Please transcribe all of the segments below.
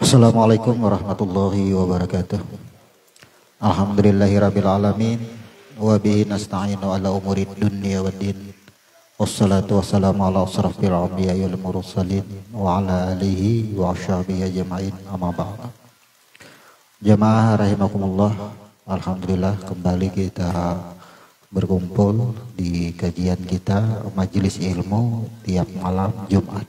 Assalamualaikum warahmatullahi wabarakatuh. Alhamdulillahirabbil alamin wa bihi nasta'inu ala umuri dunya waddin. Wassalatu wassalamu ala asrafil anbiya'i wal mursalin wa ala alihi wa ashabihi ajma'in, amma ba'd. Jamaah rahimakumullah, alhamdulillah kembali kita berkumpul di kajian kita majelis ilmu tiap malam Jumat.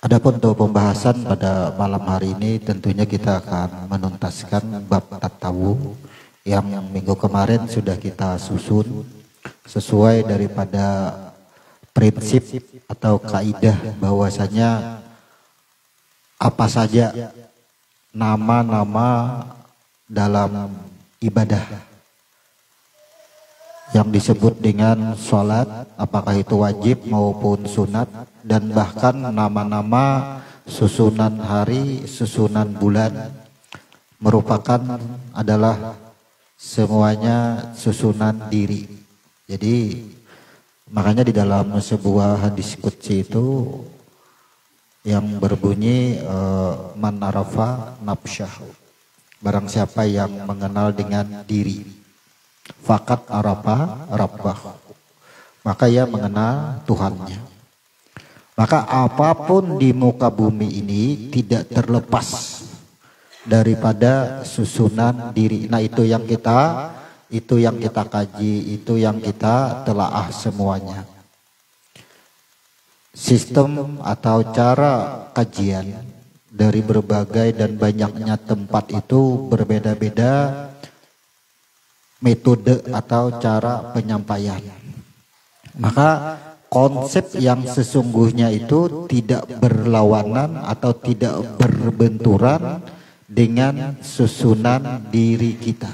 Adapun untuk pembahasan pada malam hari ini tentunya kita akan menuntaskan bab tatawu yang minggu kemarin sudah kita susun sesuai daripada prinsip atau kaidah bahwasanya apa saja nama-nama dalam ibadah yang disebut dengan sholat, apakah itu wajib maupun sunat, dan bahkan nama-nama susunan hari, susunan bulan merupakan adalah semuanya susunan diri. Jadi makanya di dalam sebuah hadis qudsi itu yang berbunyi man arafa nafsyahu, barang siapa yang mengenal dengan diri, fakat arafa rabbahu, maka ia mengenal Tuhannya. Maka apapun di muka bumi ini tidak terlepas daripada susunan diri. Nah, itu yang kita kaji, itu yang kita telaah semuanya. Sistem atau cara kajian dari berbagai dan banyaknya tempat itu berbeda-beda metode atau cara penyampaian. Maka konsep yang sesungguhnya itu tidak berlawanan atau tidak berbenturan dengan susunan diri kita.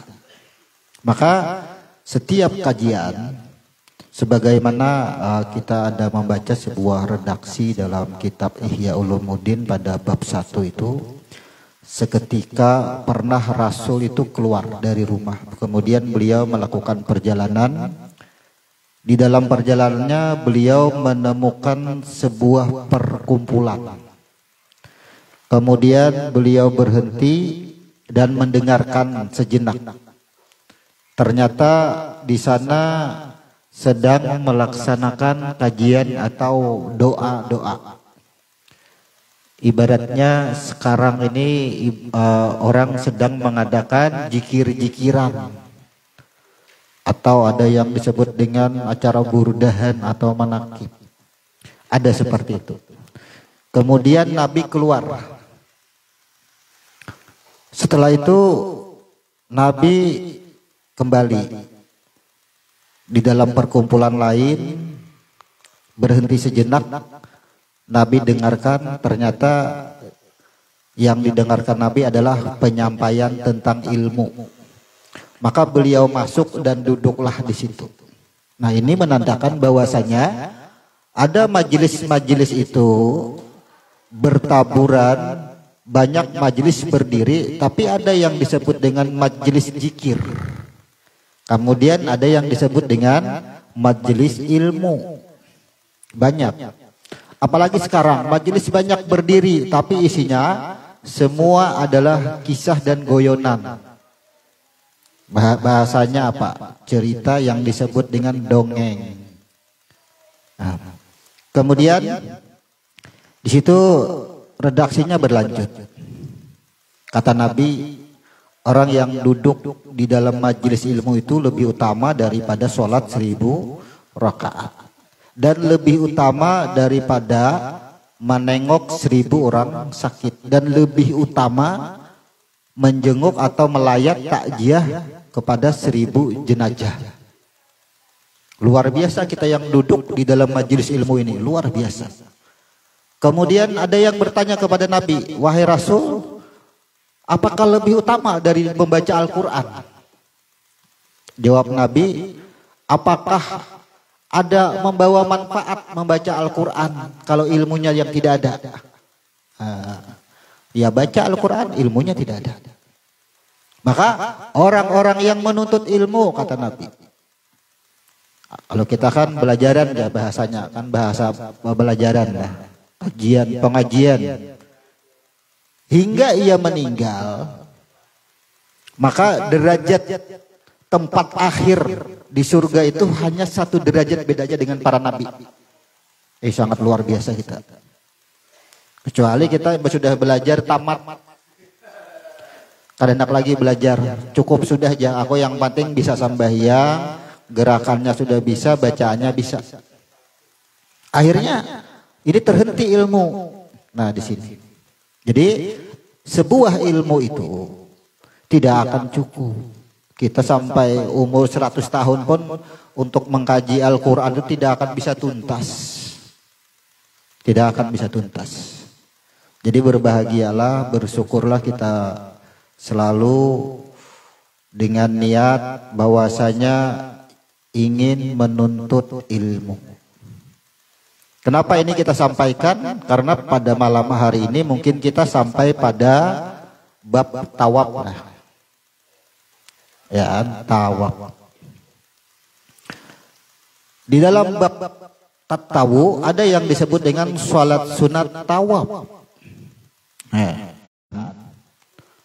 Maka setiap kajian, sebagaimana kita ada membaca sebuah redaksi dalam kitab Ihya Ulumuddin pada bab 1 itu, seketika pernah Rasul itu keluar dari rumah, kemudian beliau melakukan perjalanan. Di dalam perjalanannya beliau menemukan sebuah perkumpulan. Kemudian beliau berhenti dan mendengarkan sejenak. Ternyata di sana sedang melaksanakan kajian atau doa-doa. Ibaratnya sekarang ini orang sedang mengadakan jikir-jikiran, atau ada yang disebut dengan acara burdahan atau manakib. Ada seperti itu. Kemudian Nabi keluar. Setelah itu Nabi kembali di dalam perkumpulan lain, berhenti sejenak. Nabi dengarkan, ternyata yang didengarkan Nabi adalah penyampaian tentang ilmu. Maka beliau masuk dan duduklah di situ. Nah, ini menandakan bahwasanya ada majelis-majelis itu bertaburan, banyak majelis berdiri, tapi ada yang disebut dengan majelis zikir. Kemudian ada yang disebut dengan majelis ilmu. Banyak. Apalagi sekarang majelis banyak berdiri, tapi isinya semua adalah kisah dan goyonan. Bahasanya apa? Cerita yang disebut dengan dongeng. Nah, kemudian di situ redaksinya berlanjut. Kata Nabi, orang yang duduk di dalam majelis ilmu itu lebih utama daripada sholat 1000 rakaat. Dan lebih utama daripada menengok 1000 orang sakit. Dan lebih utama menjenguk atau melayat takziah kepada 1000 jenazah. Luar biasa kita yang duduk di dalam majelis ilmu ini, luar biasa. Kemudian ada yang bertanya kepada Nabi, wahai Rasul, apakah lebih utama dari membaca Al-Quran? Jawab Nabi, apakah ada membawa manfaat membaca Al-Quran kalau ilmunya yang tidak ada? Ya, baca Al-Quran, ilmunya tidak ada. Maka orang-orang yang menuntut ilmu, kata Nabi, kalau kita kan belajaran ya bahasanya, kan bahasa belajaran lah, pengajian. hingga ia meninggal, maka derajat tempat akhir di surga itu hanya 1 derajat bedanya dengan para nabi. Sangat luar biasa kita. Kecuali kita sudah belajar tamat, kada hendak lagi belajar, cukup sudah aja. Aku yang penting bisa sembahyang, gerakannya sudah bisa, bacaannya bisa. Akhirnya ini terhenti ilmu. Nah di sini. Jadi sebuah ilmu itu tidak akan cukup. Kita sampai umur 100 tahun pun untuk mengkaji Al-Quran itu tidak akan bisa tuntas. Tidak akan bisa tuntas. Jadi berbahagialah, bersyukurlah kita selalu dengan niat bahwasanya ingin menuntut ilmu. Kenapa ini kita sampaikan? Karena pada malam hari ini mungkin kita sampai pada bab tawaf. Ya, tawaf. Di dalam bab tatawu ada yang disebut dengan sholat sunat tawaf.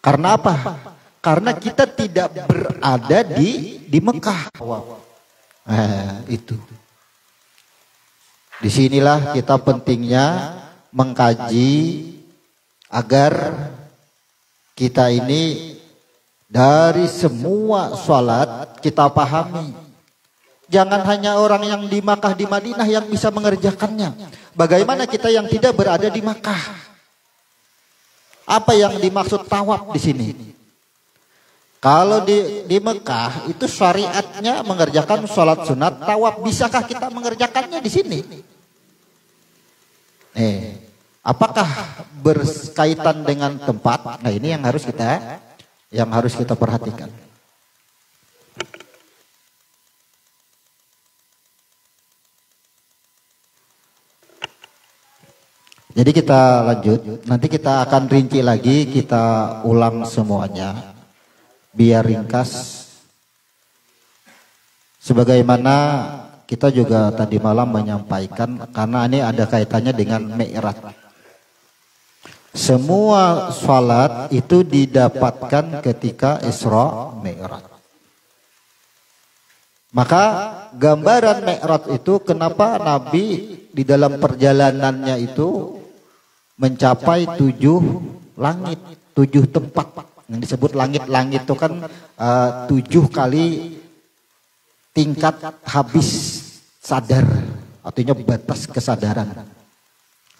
Karena apa? Karena kita tidak berada di Mekah. Itu. Disinilah kita pentingnya mengkaji agar kita ini dari semua sholat kita pahami. Jangan hanya orang yang di Makkah, di Madinah yang bisa mengerjakannya. Bagaimana kita yang tidak berada di Makkah? Apa yang dimaksud tawaf di sini? Kalau di Mekah itu syariatnya mengerjakan sholat sunat tawaf. Bisakah kita mengerjakannya di sini? Apakah berkaitan dengan tempat? Nah ini yang harus kita perhatikan. Jadi kita lanjut. Nanti kita akan rinci lagi, kita ulang semuanya. Biar ringkas, sebagaimana kita juga tadi malam menyampaikan, karena ini ada kaitannya dengan Mi'raj. Semua salat itu didapatkan ketika Isra Mi'raj. Maka gambaran Mi'raj itu kenapa Nabi di dalam perjalanannya itu mencapai 7 langit, 7 tempat. Yang disebut langit-langit itu kan 7 kali tingkat habis sadar, artinya batas kesadaran.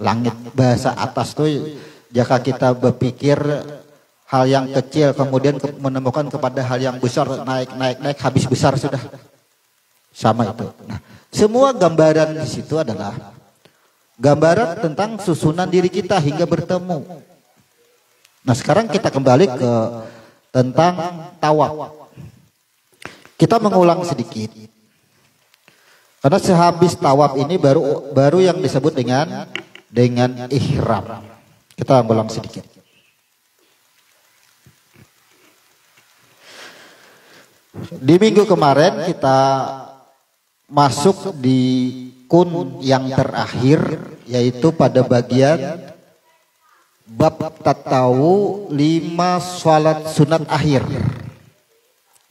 Langit bahasa atas tuh jika kita berpikir hal yang kecil kemudian menemukan kepada hal yang besar, naik habis besar sudah sama itu. Nah, semua gambaran di situ adalah gambaran tentang susunan diri kita hingga bertemu. Nah sekarang kita kembali ke tentang tawaf. Kita mengulang sedikit. Karena sehabis tawaf ini baru yang disebut dengan ihram. Kita mengulang sedikit. Di minggu kemarin kita masuk di kun yang terakhir, yaitu pada bagian bab tatawu 5 sholat sunat akhir.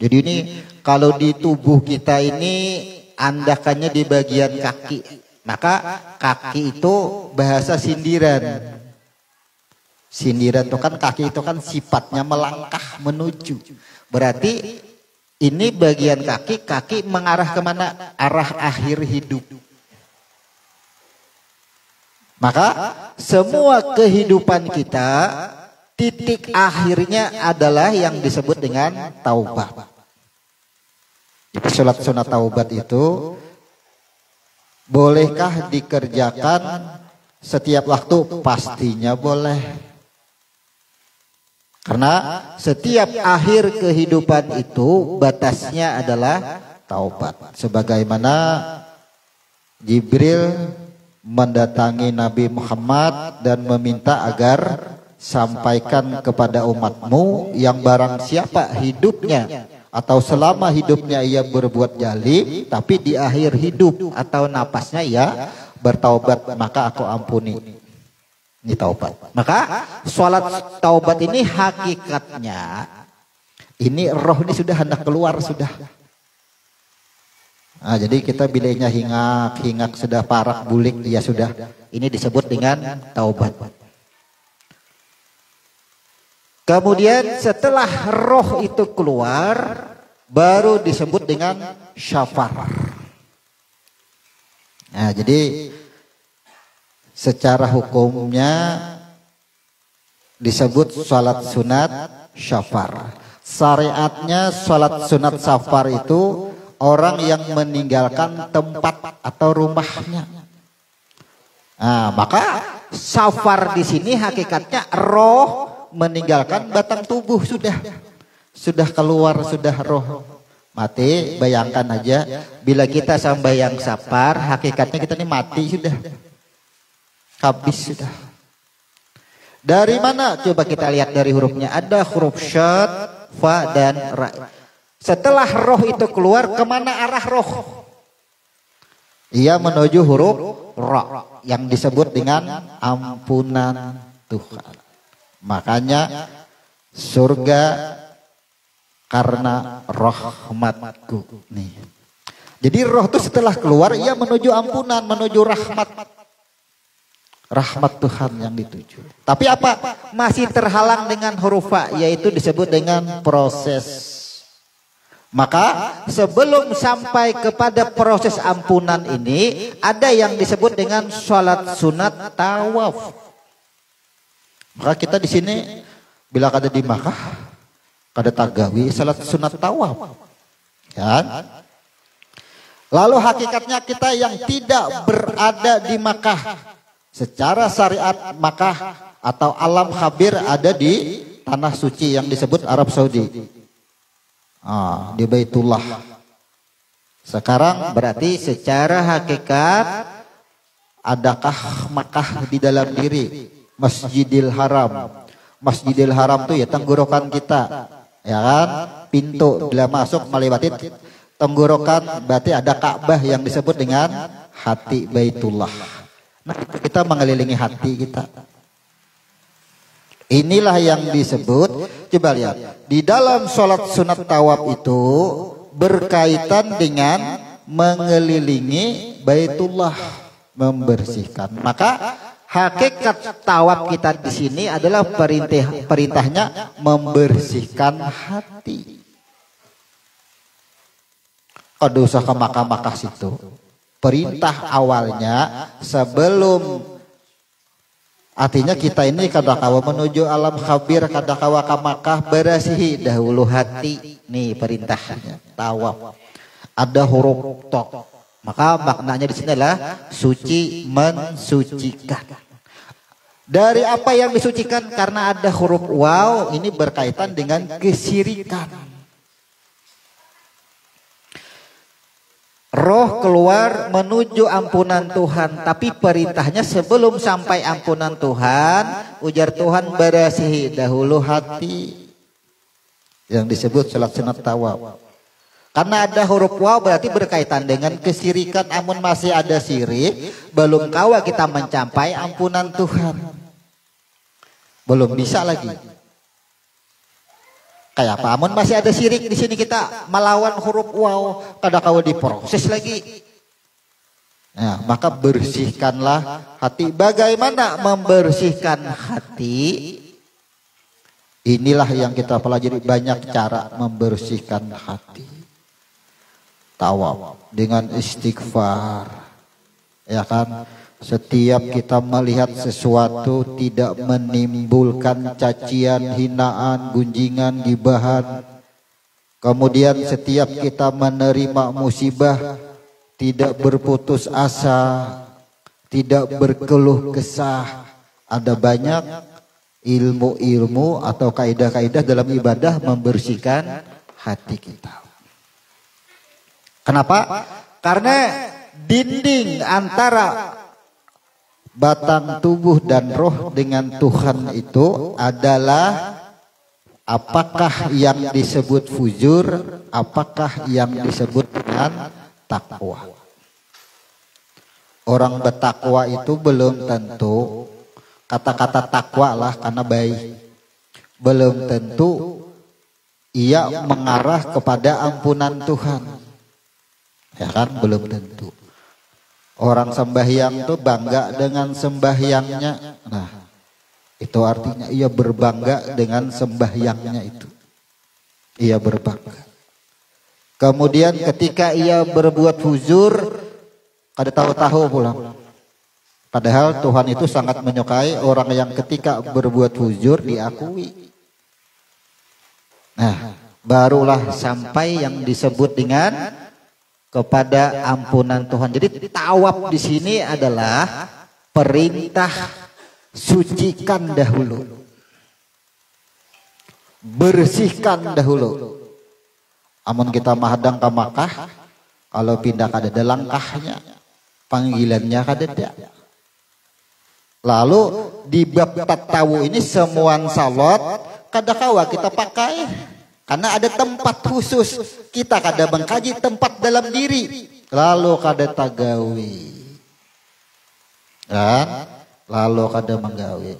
Jadi ini kalau di tubuh kita ini andakannya di bagian kaki, maka kaki itu bahasa sindiran. Sindiran itu kan kaki itu kan sifatnya melangkah menuju. Berarti ini bagian kaki mengarah kemana? Arah akhir hidup. Maka semua kehidupan kita titik akhirnya adalah yang disebut dengan taubat. Sholat sunat taubat itu bolehkah dikerjakan setiap waktu? Pastinya boleh. Karena setiap akhir kehidupan itu batasnya adalah taubat. Sebagaimana Jibril mendatangi Nabi Muhammad dan meminta agar sampaikan kepada umatmu yang barang siapa hidupnya atau selama hidupnya ia berbuat zalim, tapi di akhir hidup atau napasnya ia bertaubat, maka aku ampuni. Ini taubat. Maka sholat taubat ini hakikatnya ini roh ini sudah hendak keluar sudah. Nah, jadi kita bilainya hingak sudah parak bulik ya sudah. Ini disebut dengan taubat. Kemudian setelah roh itu keluar baru disebut dengan syafar. Nah, jadi secara hukumnya disebut sholat sunat syafar. Syariatnya sholat sunat syafar itu orang yang meninggalkan tempat atau rumahnya. Nah, maka syafar di sini hakikatnya roh meninggalkan batang tubuh sudah keluar sudah roh mati. Bayangkan aja bila kita sambayang syafar, hakikatnya kita ini mati sudah, habis sudah. Dari mana? Coba kita lihat dari hurufnya. Ada huruf syad, fa dan ra. Setelah roh itu keluar, kemana arah roh? Ia menuju huruf ra yang disebut dengan ampunan Tuhan. Makanya surga karena rahmatku. Nih. Jadi roh itu setelah keluar ia menuju ampunan, menuju rahmat Tuhan yang dituju. Tapi apa? Masih terhalang dengan huruf fa, yaitu disebut dengan proses. Maka sebelum sampai kepada proses ampunan ini ada yang disebut dengan sholat sunat tawaf. Maka kita di sini bila kada di Makkah kada tagawi sholat sunat tawaf. Ya. Lalu hakikatnya kita yang tidak berada di Makkah secara syariat Makkah atau alam khabir ada di tanah suci yang disebut Arab Saudi. Di Baitullah. Sekarang berarti secara hakikat adakah Makkah di dalam diri Masjidil Haram? Masjidil Haram itu ya tenggorokan kita, ya kan? Pintu bila masuk melewati tenggorokan, berarti ada Ka'bah yang disebut dengan hati Baitullah. Nah, kita mengelilingi hati kita. Inilah yang disebut, coba lihat, di dalam sholat sunat tawaf itu berkaitan dengan mengelilingi Baitullah, membersihkan. Maka hakikat tawaf kita di sini adalah perintahnya membersihkan hati. Kada usah ke Makkah situ. Perintah awalnya sebelum artinya kita ini kadakawa menuju alam khabir, kadakawa ke Makkah, berasihi dahulu hati. Nih perintahnya tawaf. Ada huruf tok. Maka maknanya di sini adalah suci, mensucikan. Dari apa yang disucikan? Karena ada huruf waw, ini berkaitan dengan kesyirikan. Roh keluar menuju ampunan Tuhan, tapi perintahnya sebelum sampai ampunan Tuhan, ujar Tuhan berasihi dahulu hati, yang disebut sholat sunat tawaf. Karena ada huruf waw berarti berkaitan dengan kesyirikan. Amun masih ada syirik, belum kawa kita mencapai ampunan Tuhan, belum bisa lagi. Kayak apa? Amun masih ada syirik di sini kita melawan huruf waw, kada kawa diproses lagi. Nah, maka bersihkanlah hati. Bagaimana membersihkan hati? Inilah yang kita pelajari, banyak cara membersihkan hati. Tawaf dengan istighfar, ya kan? Setiap kita melihat sesuatu tidak menimbulkan cacian, hinaan, gunjingan, gibahan. Kemudian setiap kita menerima musibah tidak berputus asa, tidak berkeluh kesah. Ada banyak ilmu-ilmu atau kaidah-kaidah dalam ibadah membersihkan hati kita. Kenapa? Karena dinding antara batang tubuh dan roh dengan Tuhan itu adalah apakah yang disebut fujur, apakah yang disebut dengan takwa. Orang bertakwa itu belum tentu kata-kata takwa lah karena baik. Belum tentu ia mengarah kepada ampunan Tuhan. Ya kan, belum tentu. Orang sembahyang tuh bangga dengan sembahyangnya. Nah, itu artinya ia berbangga dengan sembahyangnya itu. Ia berbangga. Kemudian ketika ia berbuat fujur, kada tahu-tahu pulang. Padahal Tuhan itu sangat menyukai orang yang ketika berbuat fujur diakui. Nah, barulah sampai yang disebut dengan kepada ampunan Tuhan. Jadi tawaf di sini adalah perintah sucikan dahulu. Bersihkan dahulu. Amun kita mahadang ke Makkah, kalau pindah kada ada langkahnya, panggilannya kada ada. Lalu di bab tatawu ini semuan salot kada kawa kita pakai karena ada tempat khusus. Kita kada mengkaji tempat dalam diri, lalu kada tagawi kan, lalu kada menggawi.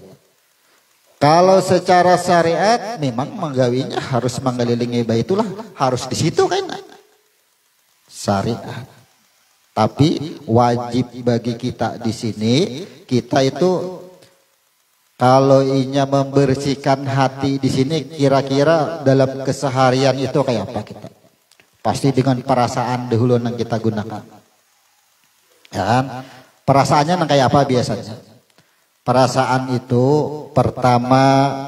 Kalau secara syariat memang menggawinya harus mengelilingi baitullah, harus di situ kan syariat. Tapi wajib bagi kita di sini, kita itu kalau inya membersihkan hati di sini, kira-kira dalam keseharian itu kayak apa kita? Pasti dengan perasaan dahulu yang kita gunakan. Ya kan? Perasaannya yang kayak apa biasanya? Perasaan itu pertama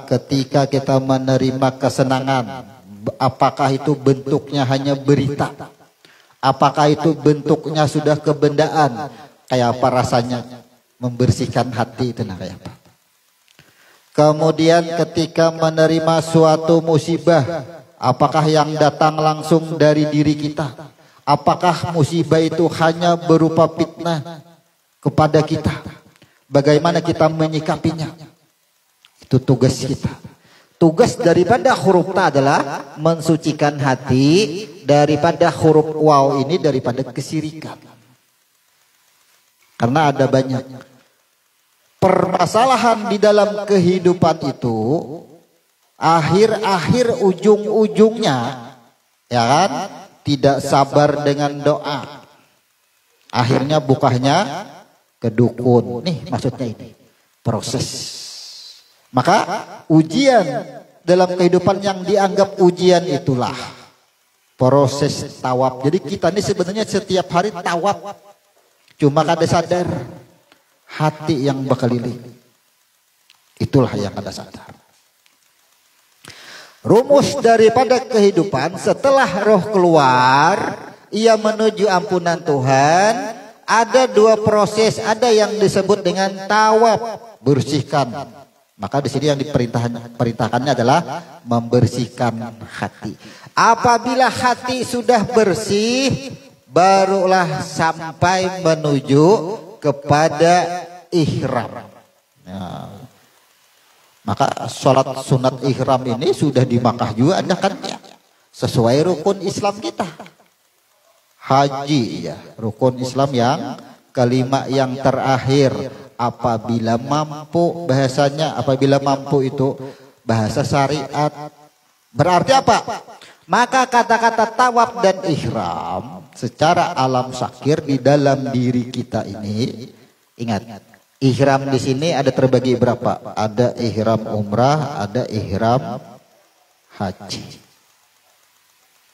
ketika kita menerima kesenangan, apakah itu bentuknya hanya berita? Apakah itu bentuknya sudah kebendaan? Kayak apa rasanya membersihkan hati itu nah kayak apa? Kemudian ketika menerima suatu musibah, apakah yang datang langsung dari diri kita? Apakah musibah itu hanya berupa fitnah kepada kita? Bagaimana kita menyikapinya? Itu tugas kita. Tugas daripada huruf ta adalah mensucikan hati daripada huruf waw ini daripada kesirikan. Karena ada banyak permasalahan di dalam kehidupan itu, akhir-akhir ujung-ujungnya ya kan tidak sabar dengan doa. Akhirnya bukahnya ke dukun. Nih maksudnya ini proses. Maka ujian dalam kehidupan yang dianggap ujian itulah proses tawaf. Jadi kita ini sebenarnya setiap hari tawaf, cuma kada sadar hati yang berkeliling. Itulah yang kada sadar. Rumus daripada kehidupan setelah roh keluar, ia menuju ampunan Tuhan. Ada dua proses, ada yang disebut dengan tawaf, bersihkan. Maka di sini yang diperintahkannya adalah membersihkan hati. Apabila hati sudah bersih, barulah sampai menuju kepada ihram. Ya. Maka sholat sunat ihram ini sudah di Makkah juga ada kan ya, sesuai rukun Islam kita. Haji ya, rukun Islam yang kelima yang terakhir. Apabila mampu, bahasanya apabila mampu itu bahasa syariat. Berarti apa? Maka kata-kata tawaf dan ihram secara alam syakir di dalam diri kita ini, ingat, ihram di sini ada terbagi berapa? Ada ihram umrah, ada ihram haji.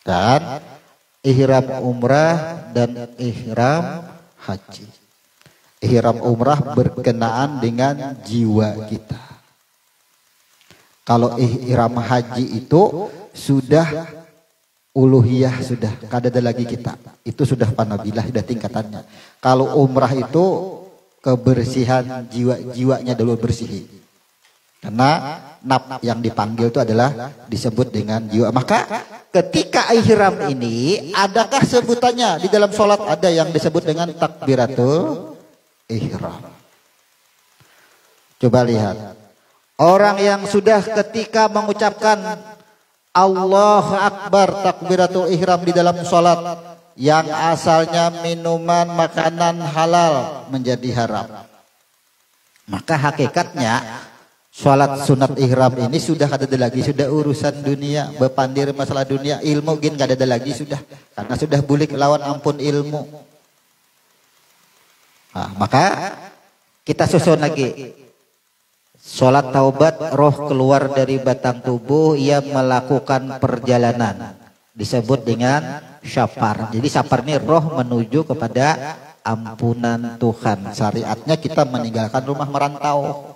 Dan ihram umrah dan ihram haji. Ihram umrah berkenaan dengan jiwa kita. Kalau ihram haji itu sudah uluhiyah, sudah kada ada lagi kita. Itu sudah panabilah, sudah tingkatannya. Kalau umrah itu kebersihan jiwanya dulu bersih. Karena naf yang dipanggil itu adalah disebut dengan jiwa. Maka ketika ihram ini adakah sebutannya di dalam sholat? Ada yang disebut dengan takbiratul ihram. Coba lihat. Orang yang sudah ketika mengucapkan Allahu Akbar takbiratul ihram di dalam sholat, yang asalnya minuman makanan halal menjadi haram. Maka hakikatnya sholat sunat ihram ini sudah ada lagi, sudah urusan dunia, bepandir masalah dunia, ilmu gin gak ada lagi sudah, karena sudah bulik lawan ampun ilmu. Nah, maka kita susun lagi sholat taubat, roh keluar dari batang tubuh, ia melakukan perjalanan, disebut dengan syafar. Jadi syafar ini roh menuju kepada ampunan Tuhan. Syariatnya kita meninggalkan rumah merantau.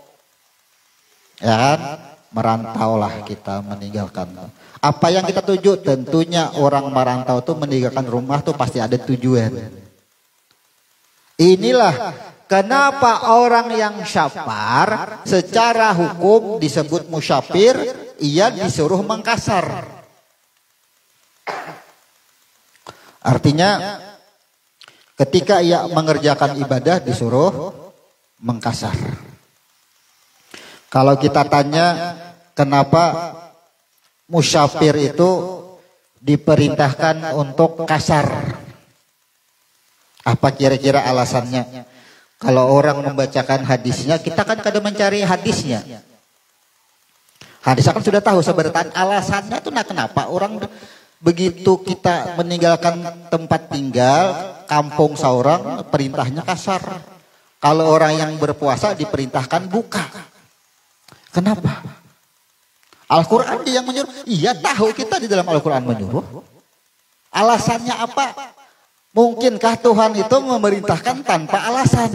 Ya kan? Merantaulah kita, meninggalkan. Apa yang kita tuju? Tentunya orang merantau tuh meninggalkan rumah tuh pasti ada tujuan. Inilah kenapa orang yang syafar secara hukum disebut musyafir, ia disuruh mengkasar. Artinya ketika ia mengerjakan ibadah disuruh mengkasar. Kalau kita tanya kenapa musyafir itu diperintahkan untuk kasar, apa kira-kira alasannya? Kalau orang membacakan hadisnya, kita kan kadang mencari hadisnya. Hadisnya kan sudah tahu sebenarnya alasannya tuh, nah kenapa orang begitu kita meninggalkan tempat tinggal, kampung seorang, perintahnya kasar. Kalau orang yang berpuasa diperintahkan buka. Kenapa? Al-Quran dia yang menyuruh. Iya, tahu kita di dalam Al-Quran menyuruh. Alasannya apa? Mungkinkah Tuhan itu memerintahkan tanpa alasan?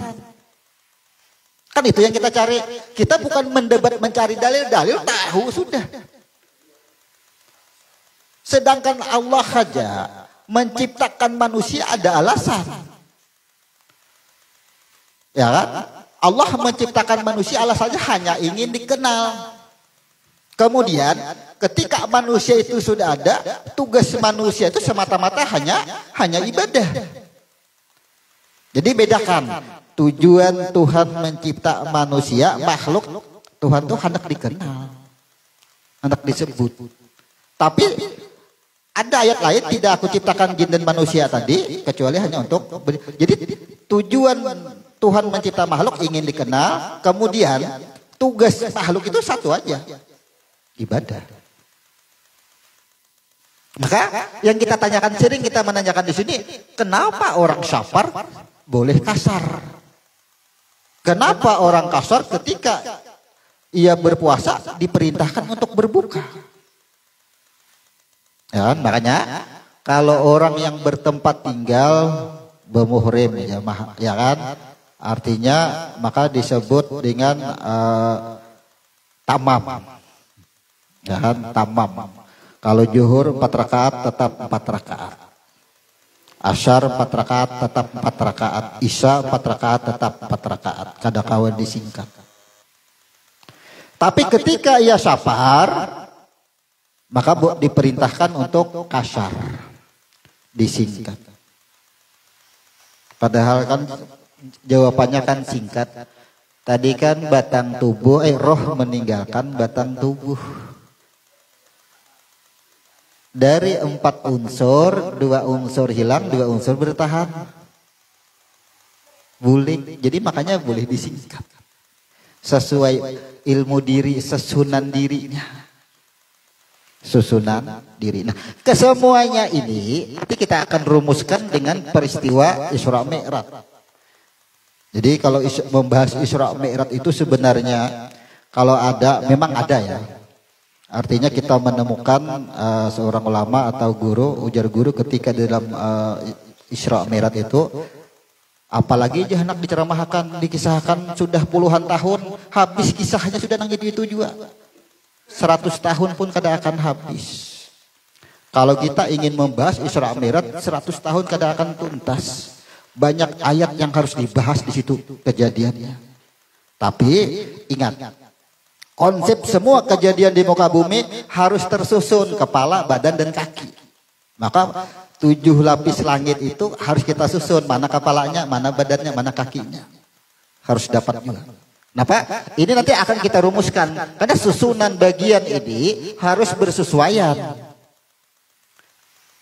Kan itu yang kita cari. Kita bukan mendebat mencari dalil-dalil, tahu sudah. Sedangkan Allah saja menciptakan manusia ada alasan. Ya kan? Allah menciptakan manusia alasannya hanya ingin dikenal. Kemudian ketika manusia itu sudah ada, tugas manusia itu semata-mata hanya ibadah. Jadi bedakan tujuan Tuhan mencipta manusia, makhluk Tuhan itu hendak dikenal, hendak disebut. Tapi ada ayat lain, tidak aku ciptakan jin dan manusia tadi kecuali hanya untuk. Jadi tujuan Tuhan mencipta makhluk ingin dikenal, kemudian tugas makhluk itu satu aja, ibadah. Maka yang kita tanyakan, sering kita menanyakan di sini, kenapa orang syafar boleh kasar? Kenapa orang kasar ketika ia berpuasa diperintahkan untuk berbuka? Ya, makanya kalau orang yang bertempat tinggal bermuhrim ya kan, artinya maka disebut dengan tamam. Ya kan, tamam. Kalau zuhur 4 rakaat tetap 4 rakaat. Asyar 4 rakaat tetap 4 rakaat. Isya 4 rakaat tetap 4 rakaat. Kada kawan disingkat. Tapi ketika ia syafar, maka diperintahkan untuk kasar, disingkat. Padahal kan jawabannya kan singkat. Tadi kan batang tubuh, roh meninggalkan batang tubuh. Dari 4 unsur, 2 unsur hilang, 2 unsur bertahan. Boleh, jadi makanya boleh disingkat. Sesuai ilmu diri, sesunan dirinya. Susunan diri. Nah, kesemuanya ini nanti kita akan rumuskan dengan peristiwa Isra Mi'raj. Jadi kalau membahas Isra Mi'raj itu sebenarnya kalau ada, memang ada ya. Artinya kita menemukan seorang ulama atau guru, ujar guru ketika dalam Isra Mi'raj itu, apalagi hendak diceramahkan, dikisahkan sudah puluhan tahun, habis kisahnya sudah nang itu juga. 100 tahun pun kada akan habis. Kalau kita ingin membahas Isra Mi'raj, 100 tahun kada akan tuntas. Banyak ayat yang harus dibahas di situ kejadiannya. Tapi ingat, konsep semua kejadian di muka bumi harus tersusun kepala, badan, dan kaki. Maka 7 lapis langit itu harus kita susun, mana kepalanya, mana badannya, mana kakinya. Harus dapat juga. Nah Pak, ini nanti akan kita rumuskan. Karena susunan bagian ini harus bersesuaian.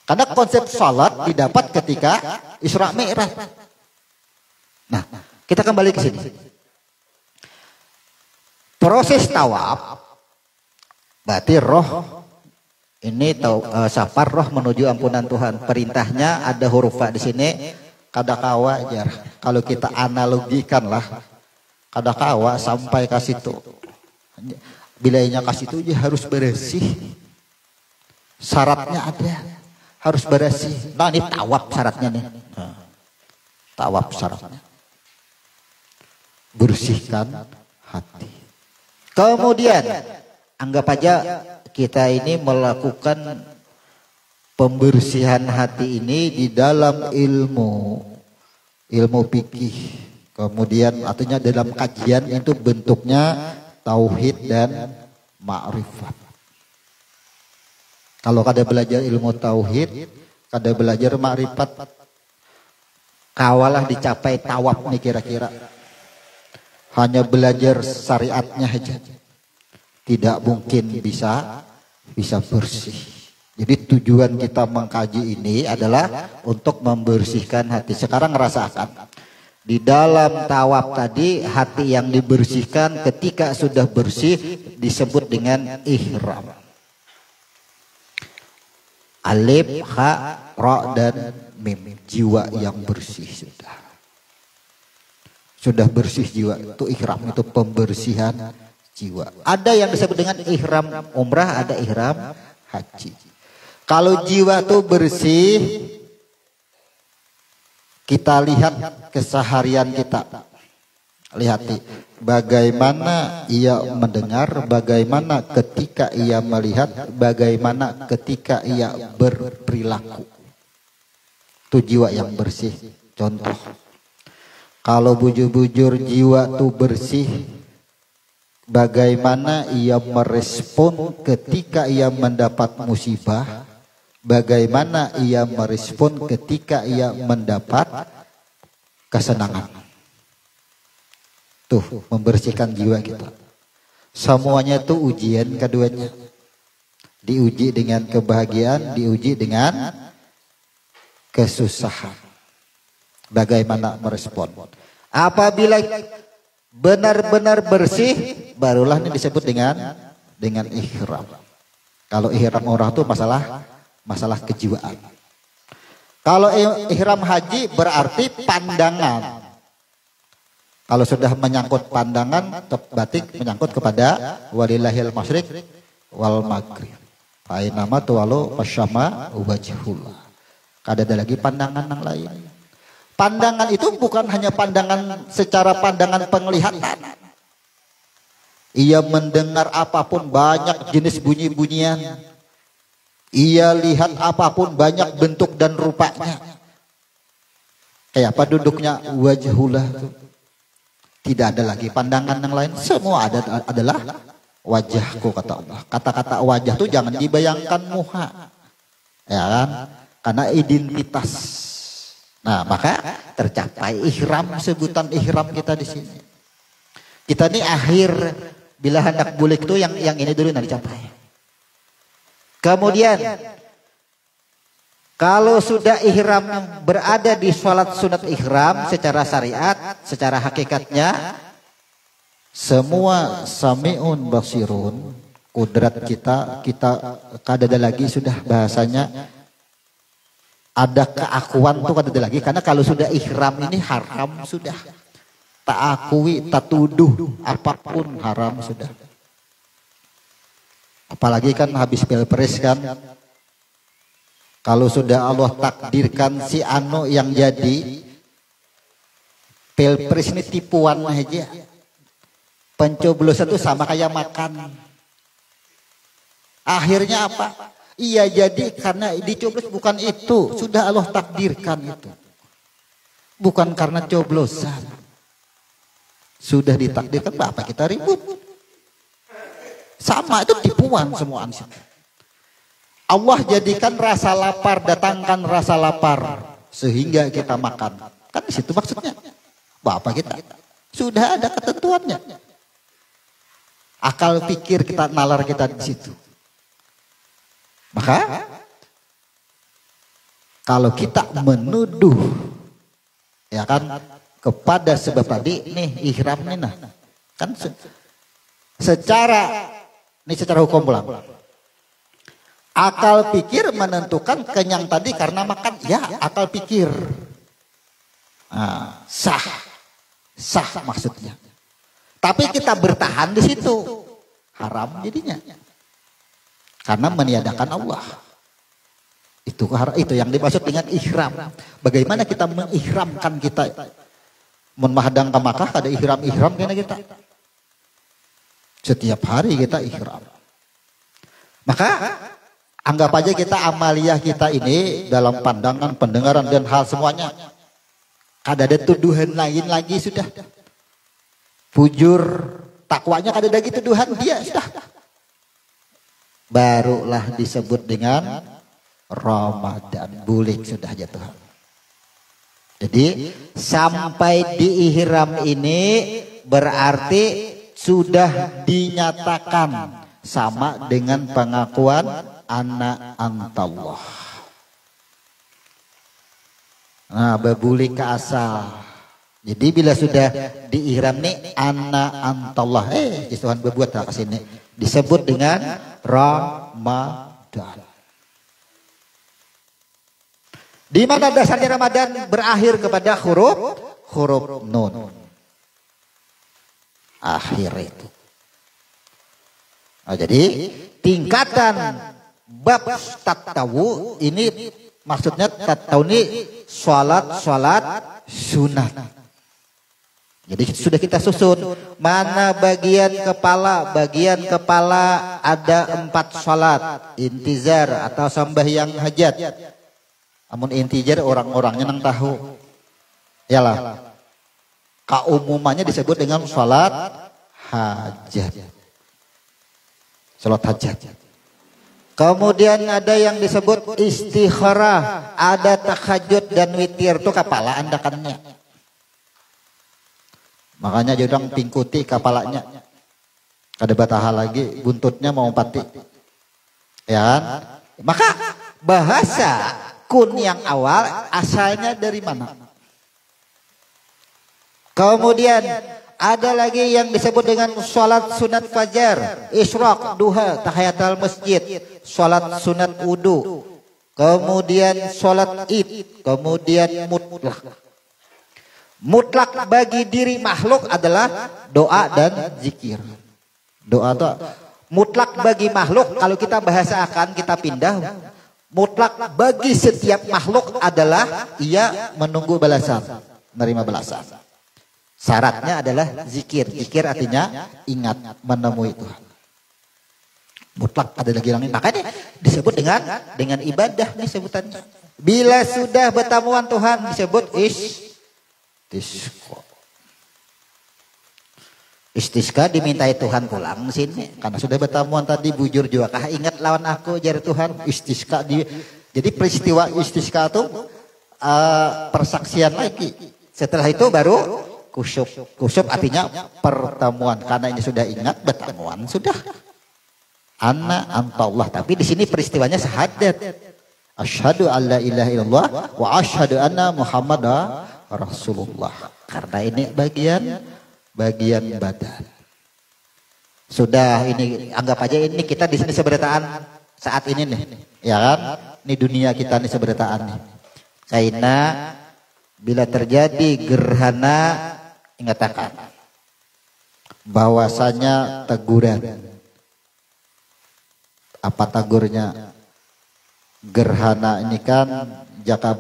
Karena konsep salat didapat ketika Isra Mi'raj. Nah, kita kembali ke sini. Proses tawaf berarti roh ini safar roh menuju ampunan Tuhan. Perintahnya ada huruf fa di sini. Kadakawa jar. Kalau kita analogikan lah, kadakawa sampai ke situ. Bilainya ke situ dia harus bersih. Syaratnya ada, harus bersih. Nah ini tawaf syaratnya nih. Tawaf syaratnya. Bersihkan hati. Kemudian anggap aja kita ini melakukan pembersihan hati ini di dalam ilmu fikih. Kemudian artinya dalam kajian itu bentuknya tauhid dan ma'rifat. Kalau kada belajar ilmu tauhid, kada belajar ma'rifat, kawalah dicapai tawaf nih kira-kira. Hanya belajar syariatnya aja, tidak mungkin bisa bersih. Jadi tujuan kita mengkaji ini adalah untuk membersihkan hati. Sekarang rasakan di dalam tawaf tadi, hati yang dibersihkan ketika sudah bersih disebut dengan ihram. Alif, ha, ra dan mim, jiwa yang bersih sudah bersih jiwa. Itu ihram, itu pembersihan jiwa. Ada yang disebut dengan ihram umrah, ada ihram haji. Kalau jiwa itu bersih, kita lihat keseharian kita. Lihat bagaimana ia mendengar, bagaimana ketika ia melihat, bagaimana ketika ia berperilaku. Itu jiwa yang bersih. Contoh, kalau bujur-bujur jiwa itu bersih, bagaimana ia merespon ketika ia mendapat musibah, bagaimana ia merespon ketika ia mendapat kesenangan. Tuh, membersihkan jiwa kita. Semuanya itu ujian keduanya. Diuji dengan kebahagiaan, diuji dengan kesusahan. Bagaimana merespon. Apabila benar-benar bersih, barulah ini disebut dengan ihram. Kalau ihram orang itu masalah kejiwaan. Kalau ihram haji berarti pandangan. Kalau sudah menyangkut pandangan, berarti menyangkut kepada walillahil masyriq wal maghrib. Fainama tuwalu fasyama wajhullah. Kada ada lagi pandangan yang lain. Pandangan itu bukan hanya pandangan secara pandangan penglihatan. Ia mendengar apapun, banyak jenis bunyi-bunyian. Ia lihat apapun, banyak bentuk dan rupanya. Kayak apa duduknya wajhullah itu. Tidak ada lagi pandangan yang lain. Semua adalah wajahku, kata Allah. Kata-kata wajah itu jangan dibayangkan muha. Ya kan? Karena identitas. Nah, maka tercapai ihram, sebutan ihram kita di sini. Kita ini akhir bila hendak bulik itu yang ini dulu nanti dicapai. Kemudian kalau sudah ihram berada di sholat sunat ihram secara syariat, secara hakikatnya semua sami'un basirun, kudrat kita kada ada lagi sudah bahasanya. Ada keakuan tuh kada ada lagi, karena kalau sudah ihram ini haram sudah. Tak akui, tak tuduh, apapun haram sudah. Apalagi kan habis pilpres kan. Kalau sudah Allah takdirkan si anu yang jadi, pilpres ini tipuan aja. Pencoblosan itu sama kayak makan. Akhirnya apa? Iya jadi karena dicoblos bukan itu. Sudah Allah takdirkan itu. Bukan karena coblosan. Sudah ditakdirkan, apa kita ribut? Sama, itu tipuan semua. Allah jadikan rasa lapar, datangkan rasa lapar sehingga kita makan. Kan di situ maksudnya. Apa kita? Sudah ada ketentuannya. Akal pikir kita, nalar kita di situ. Maka kalau kita menuduh ya kan kepada sebab tadi nih ihram nih nah kan Secara hukum pulang. Akal pikir menentukan kenyang tadi karena makan. Ya, akal pikir. Nah, sah maksudnya. Tapi kita bertahan di situ. Haram jadinya. Karena meniadakan Allah. Itu yang dimaksud dengan ihram. Bagaimana kita mengihramkan kita? Mun mahadang ke Makkah ada ihram kena kita. Setiap hari kita ihram. Maka anggap aja kita amaliyah kita ini dalam pandangan, pendengaran dan hal semuanya. Kada ada tuduhan lain lagi sudah. Fujur takwanya kada ada gitu tuduhan dia sudah. Barulah disebut dengan Ramadan. Bulik sudah jatuh. Jadi sampai di ihram ini berarti sudah dinyatakan sama dengan pengakuan ana antallah. Nah, bebulik ke asal. Jadi bila sudah di ihram nih ana antallah. Tuhan berbuat ke sini disebut dengan Ramadan. Di mana dasarnya Ramadan berakhir kepada huruf nun. Akhir itu. Nah, jadi tingkatan bab tatawu ini maksudnya tatawu ini sholat sunat. Jadi sudah kita susun mana bagian kepala ada 4 sholat intizar atau sembahyang hajat. Amun intizar orang-orangnya nang tahu. Yalah. Keumumannya disebut dengan sholat hajat. Sholat hajat. Kemudian ada yang disebut istikharah, ada tahajud dan witir itu kepala andakannya. Makanya jodang pingkuti kepalanya. Kada bataha lagi buntutnya mau pati. Ya kan? Maka bahasa kun yang awal asalnya dari mana? Kemudian ada lagi yang disebut dengan sholat sunat fajar, isyraq, duha, tahiyatul masjid, sholat sunat wudu, kemudian sholat id, kemudian mutlak. Mutlak bagi diri makhluk adalah doa dan zikir. Doa itu mutlak bagi makhluk, kalau kita bahasakan kita pindah. Mutlak bagi setiap makhluk adalah ia menunggu balasan, menerima balasan. Syaratnya adalah zikir. Zikir artinya ingat menemui Tuhan. Mutlak ada lagi yang lain. Makanya disebut dengan ibadah nih sebutannya. Bila sudah bertemuan Tuhan disebut istisqa. Istisqa dimintai Tuhan pulang sini karena sudah bertemuan tadi bujur juga kah ingat lawan aku jar Tuhan istisqa jadi peristiwa istisqa itu persaksian lagi. Setelah itu baru kusyuk artinya pertemuan karena ini sudah ingat pertemuan sudah ana antallah tapi di sini peristiwanya syahadat asyhadu alla ilaha illallah wa asyhadu anna muhammadar rasulullah karena ini bagian badan sudah ini anggap aja ini kita di sini seberataan saat ini nih ya kan ini dunia kita nih seberataan nih karena bila terjadi gerhana ingatakan bahwasanya teguran apa tagurnya gerhana ini kan jika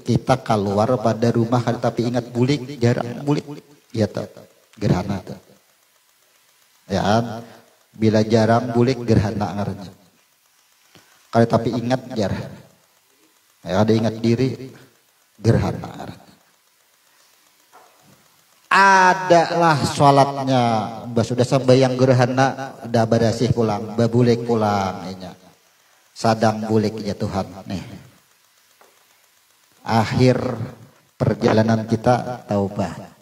kita keluar pada rumah tapi ingat bulik jarang bulik ya toh gerhana tuh ya kan bila jarang bulik gerhana ngaranya kalau tapi ingat jarang ya ada ingat diri gerhana ngaranya adalah sholatnya sudah sembahyang gerhana udah berasih pulang babulik pulang ini sadang bulik ya Tuhan nih akhir perjalanan kita taubah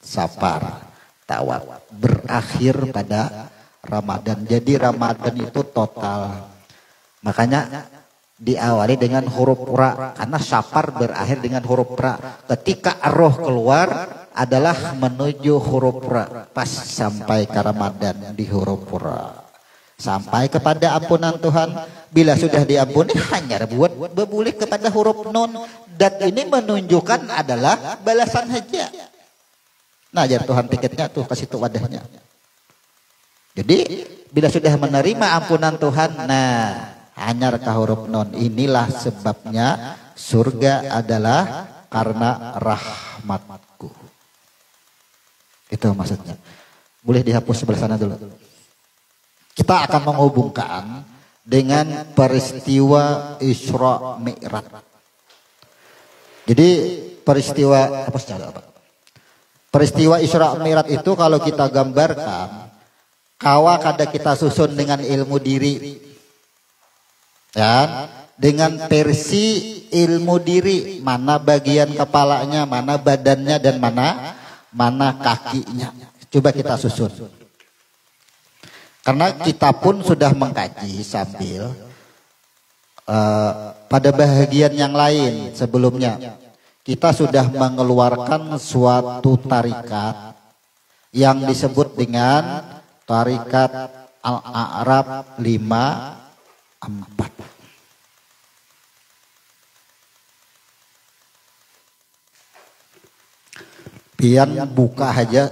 safar tawaf berakhir pada Ramadan jadi Ramadan itu total makanya diawali dengan huruf ra karena safar berakhir dengan huruf ra ketika roh keluar adalah menuju huruf ra. Pas sampai ke Ramadan di huruf ra. Sampai kepada ampunan Tuhan. Bila sudah diampuni hanya buat berbulih kepada huruf nun. Dan ini menunjukkan adalah balasan hajat. Nah ajar Tuhan tiketnya tuh kasih tuh wadahnya. Jadi bila sudah menerima ampunan Tuhan, nah hanya ke huruf nun. Inilah sebabnya surga adalah karena rahmatku. Itu maksudnya. Boleh dihapus sebelah sana dulu. Kita akan menghubungkan dengan peristiwa Isra Mi'raj. Jadi peristiwa apa secara apa? Peristiwa Isra Mi'raj itu kalau kita gambarkan, kawa kada kita susun dengan ilmu diri. Ya, dengan versi ilmu diri, mana bagian kepalanya, mana badannya dan mana kakinya. Coba kita susun. Karena kita pun sudah mengkaji sambil pada bahagian yang lain sebelumnya kita sudah mengeluarkan suatu tarikat yang disebut dengan tarikat Al-A'raf 54. Pian buka aja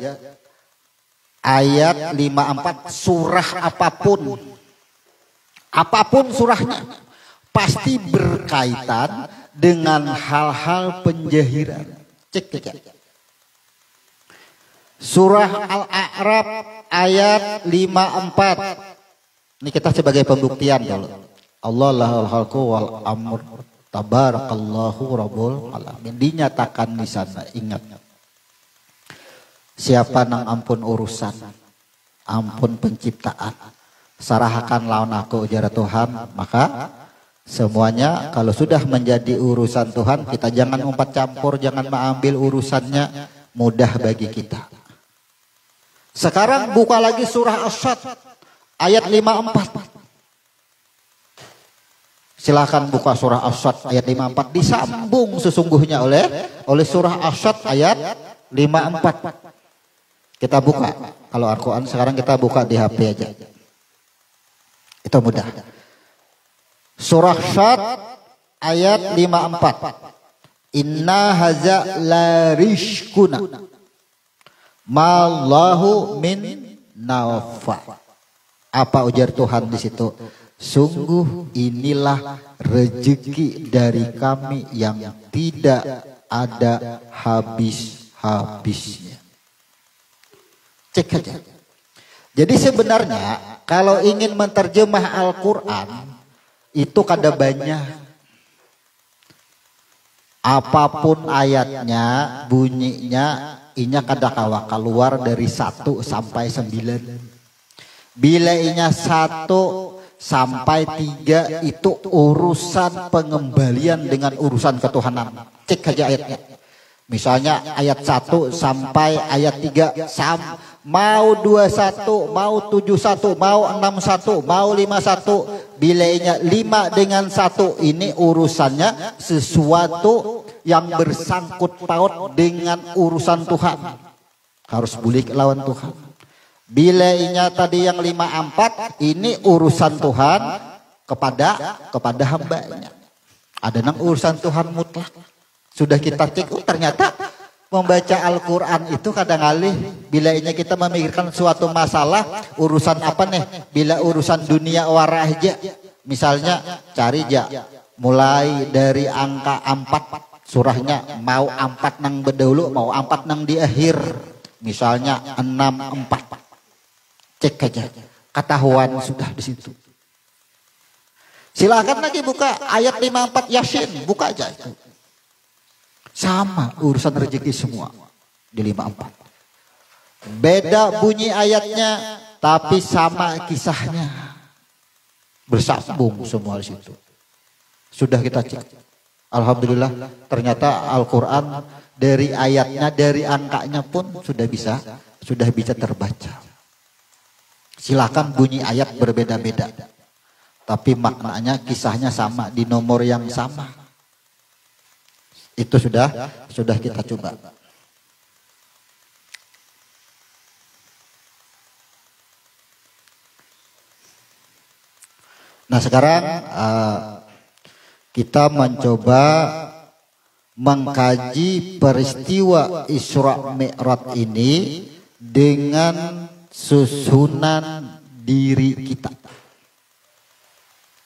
ayat 54 surah apapun surahnya pasti berkaitan dengan hal-hal penjahiran. Cek. Surah Al-A'raf ayat 54. Ini kita sebagai pembuktian dulu. Allah lahul khalqu wal amr tabarakallahu rabbul alamin. Dinyatakan di sana, ingat. Siapa nang ampun urusan, ampun penciptaan, sarahkan lawan aku ujar Tuhan. Maka semuanya kalau sudah menjadi urusan Tuhan, kita jangan umpat campur, jangan mengambil urusannya, mudah bagi kita. Sekarang buka lagi surah As-Sad ayat 54. Silahkan buka surah As-Sad ayat 54, disambung sesungguhnya oleh surah As-Sad ayat 54. Kita buka. Kalau Al-Quran sekarang kita buka di HP aja. Itu mudah. Surah Syad ayat 54. Inna haza la rizquna mallahu min nafa. Apa ujar Tuhan di situ? Sungguh inilah rezeki dari kami yang tidak ada habis-habisnya. Cek aja. Jadi sebenarnya kalau ingin menterjemah Al-Quran itu kada banyak. Apapun ayatnya, bunyinya, inya kada kawa keluar dari 1 sampai 9. Bila inya 1 sampai 3 itu urusan pengembalian dengan urusan ketuhanan. Cek aja ayatnya. Misalnya ayat 1 sampai ayat 3 mau 21, mau 71, mau 61, mau 51. Bilainya 5 dengan 1. Ini urusannya sesuatu yang bersangkut paut dengan urusan Tuhan. Harus bulik lawan Tuhan. Bilainya tadi yang 54, ini urusan Tuhan kepada hambanya. Ada nang urusan Tuhan mutlak. Sudah kita cek, ternyata membaca Al-Quran itu kadang-kadang bilanya kita memikirkan suatu masalah urusan apa nih, bila urusan dunia waraja misalnya cari aja mulai dari angka 4 surahnya mau 4 nang berdahulu mau 4 nang di akhir misalnya 64 cek aja ketahuan sudah di situ. Silakan lagi buka ayat 54 Yasin, buka aja itu. Sama urusan rezeki semua di 54. Beda bunyi ayatnya tapi sama kisahnya. Bersambung semua di situ. Sudah kita cek. Alhamdulillah ternyata Al-Qur'an dari ayatnya dari angkanya pun sudah bisa terbaca. Silakan bunyi ayat berbeda-beda. Tapi maknanya kisahnya sama di nomor yang sama. Itu sudah kita coba. Nah sekarang kita mencoba mengkaji peristiwa Isra Mi'raj ini dengan susunan diri kita.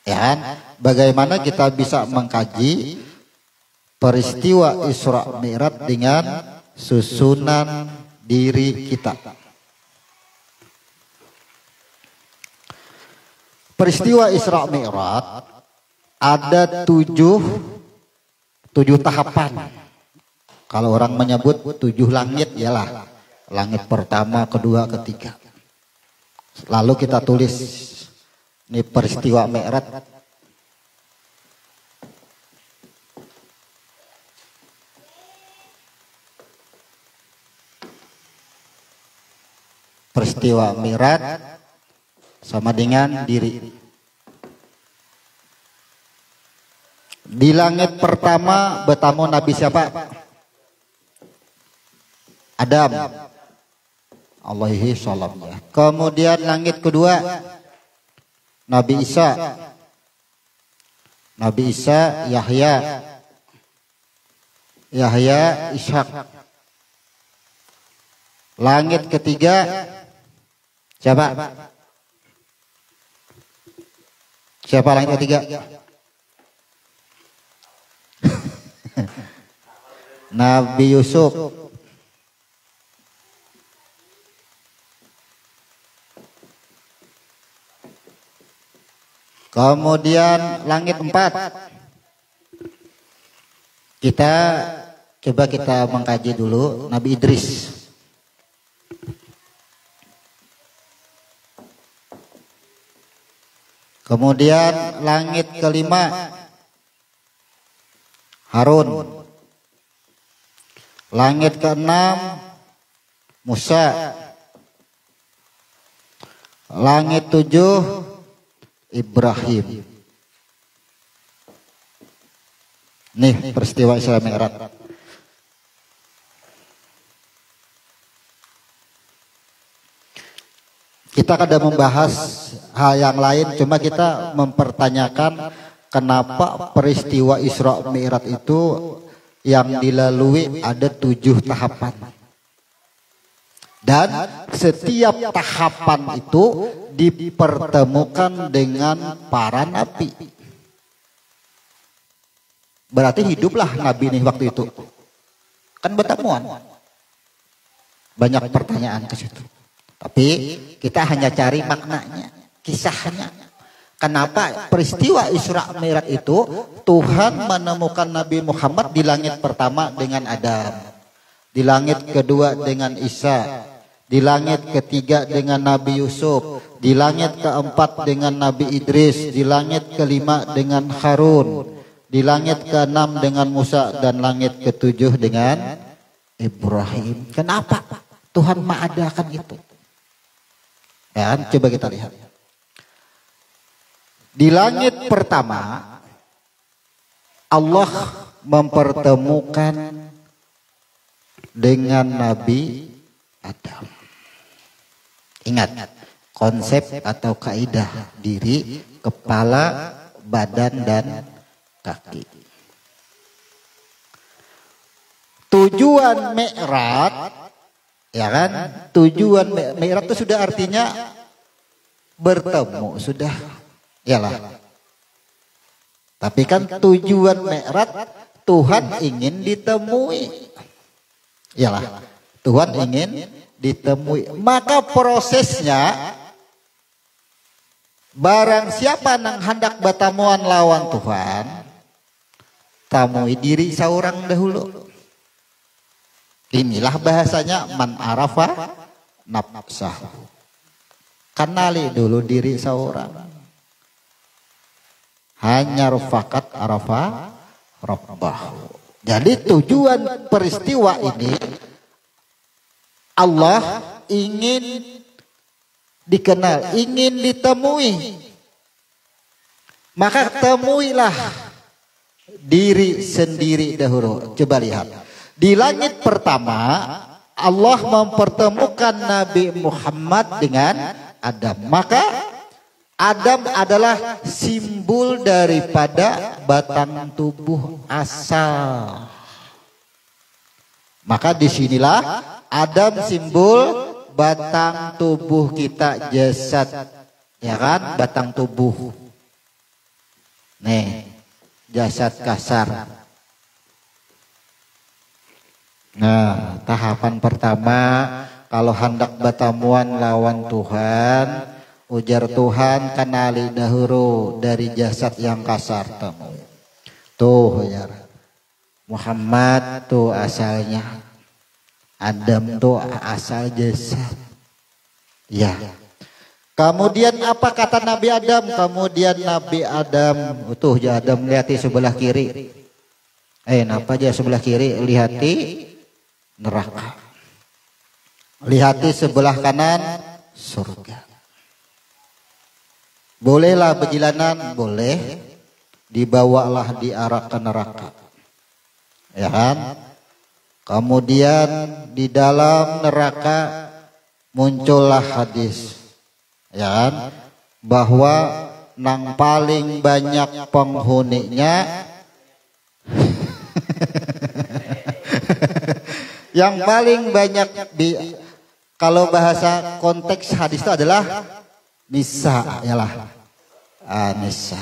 Ya, bagaimana kita bisa mengkaji peristiwa Isra Mi'raj dengan susunan diri kita. Peristiwa Isra Mi'raj ada tujuh tahapan. Kalau orang menyebut 7 langit, ialah langit pertama, kedua, ketiga. Lalu kita tulis ini peristiwa Mi'raj. Peristiwa Mi'raj sama dengan diri. Di langit pertama bertamu Nabi siapa? Adam. Alaihi salam. Kemudian langit kedua Nabi Isa. Nabi Isa, Yahya. Yahya, Ishak. Langit ketiga siapa? Siapa langit ketiga? Nabi Yusuf. Kemudian langit 4. Kita mengkaji dulu Nabi Idris. Kemudian langit kelima Harun. Langit keenam Musa. Langit 7 Ibrahim. Nih peristiwa Isra Mi'raj. Kita kadang membahas hal yang lain, cuma kita mempertanyakan kenapa peristiwa Isra Mi'raj itu yang dilalui ada 7 tahapan. Dan setiap tahapan itu dipertemukan dengan para nabi. Berarti hiduplah nabi nih waktu itu. Kan bertemuan. Banyak pertanyaan ke situ. Tapi kita hanya cari maknanya, kisahnya. Kenapa peristiwa Isra Mi'raj itu Tuhan menemukan Nabi Muhammad di langit pertama dengan Adam, di langit kedua dengan Isa, di langit ketiga dengan Nabi Yusuf, di langit keempat dengan Nabi Idris, di langit kelima dengan Harun, di langit keenam dengan Musa, dan langit ketujuh dengan Ibrahim. Kenapa Tuhan mengadakan itu? Ya, coba kita lihat. Di langit pertama Allah mempertemukan dengan Nabi Adam. Ingat konsep atau kaidah diri, kepala, badan, dan kaki. Tujuan Mi'raj, ya kan? Tujuan Mi'raj itu sudah artinya bertemu, sudah. Yalah. Tapi kan tujuan Mi'raj Tuhan ingin ditemui. Yalah. Tuhan ingin ditemui. Maka prosesnya barang siapa nang hendak bertamuan lawan Tuhan, tamui diri seorang dahulu. Inilah bahasanya man arafa nafsahu. Kenali dulu diri seorang. Hanya fakat arafa rabbahu. Jadi tujuan peristiwa ini Allah ingin dikenal, ingin ditemui. Maka temuilah diri sendiri dahulu. Coba lihat. Di langit pertama Allah mempertemukan Nabi Muhammad dengan Adam. Maka Adam adalah simbol daripada batang tubuh asal. Maka disinilah Adam simbol batang tubuh kita, jasad, ya kan, batang tubuh. Nih, jasad kasar. Nah, tahapan pertama kalau hendak batamuan lawan Tuhan, ujar Tuhan kenali dahulu dari jasad yang kasar temu. Tuh ya, Muhammad tuh asalnya, Adam tuh asal jasad. Ya. Kemudian apa kata Nabi Adam? Kemudian Nabi Adam, tuh ya Adam lihati sebelah kiri. Napa aja sebelah kiri? Lihati neraka. Lihati sebelah kanan surga. Bolehlah perjalanan, boleh. Dibawalah diarah ke neraka. Ya kan? Kemudian di dalam neraka muncullah hadis, ya kan? Bahwa nang paling banyak penghuninya yang paling banyak kalau bahasa konteks hadis itu adalah nisa, yalah. Nisa.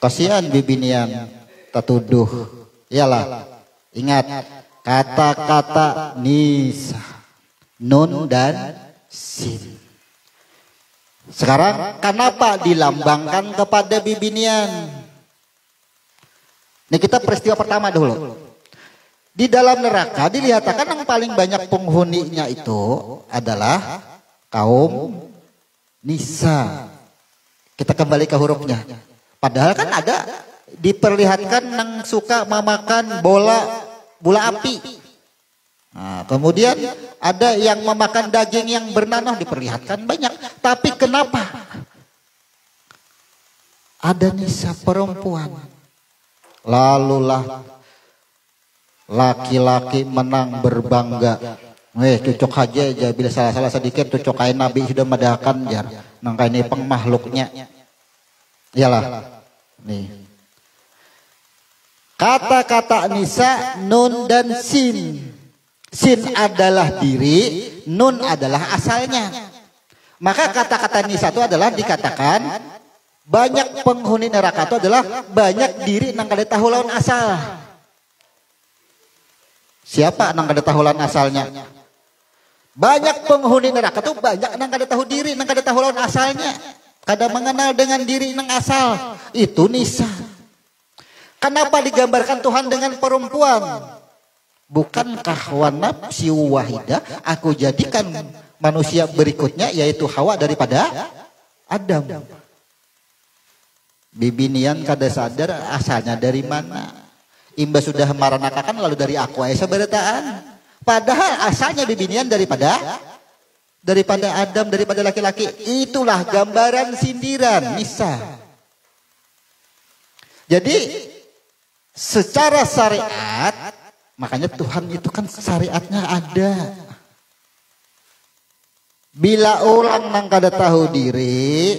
Kasihan bibinian tertuduh, yalah. Ingat kata-kata nisa, nun dan sin. Sekarang kenapa dilambangkan kepada bibinian? Ini kita peristiwa pertama dulu. Di dalam neraka dilihatkan yang paling banyak penghuninya itu adalah kaum nisa. Kita kembali ke hurufnya. Padahal kan ada diperlihatkan yang suka memakan bola api. Nah, kemudian ada yang memakan daging yang bernanah diperlihatkan banyak. Tapi kenapa ada nisa perempuan? Lalulah laki-laki menang berbangga. Cucuk aja bila salah sedikit cucuk kain Nabi sudah madahakan jar. Nang kain peng makhluknya. Iyalah. Nih. Kata-kata nisa, nun dan sin. Sin adalah diri, nun adalah asalnya. Maka kata-kata nisa itu adalah dikatakan banyak penghuni neraka itu adalah banyak diri nang kada tahu lawan asal. Siapa nang kada tahu lawan asalnya? Banyak penghuni neraka itu banyak nang kada tahu diri, nang kada tahu lawan asalnya. Kada mengenal dengan diri nang asal. Itu nisa. Kenapa digambarkan Tuhan dengan perempuan? Bukankah wa nafsi wahidah aku jadikan manusia berikutnya yaitu Hawa daripada Adam. Bibinian kada sadar asalnya dari mana. Imba sudah maranakakan lalu dari aku aja seberataan. Padahal asalnya bibinian daripada Adam, daripada laki-laki. Itulah gambaran sindiran nisa. Jadi secara syariat, makanya Tuhan itu kan syariatnya ada. Bila orang nang kada tahu diri,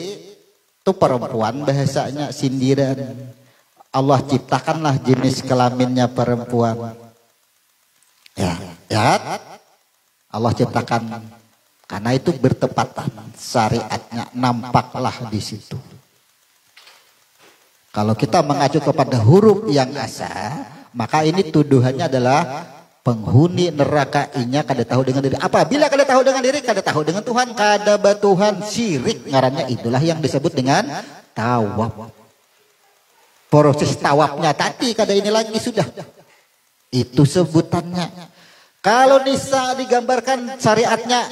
itu perempuan bahasanya sindiran. Allah ciptakanlah jenis kelaminnya perempuan. Ya. Allah ciptakan karena itu bertepatan syariatnya nampaklah di situ. Kalau kita mengacu kepada huruf yang asal, maka ini tuduhannya adalah penghuni neraka inya kada tahu dengan diri. Apabila kada tahu dengan diri, kada tahu dengan Tuhan, kada batuhan syirik ngarannya, itulah yang disebut dengan tawab. Proses tawabnya tadi kada ini lagi sudah. Itu sebutannya. Kalau nisa digambarkan syariatnya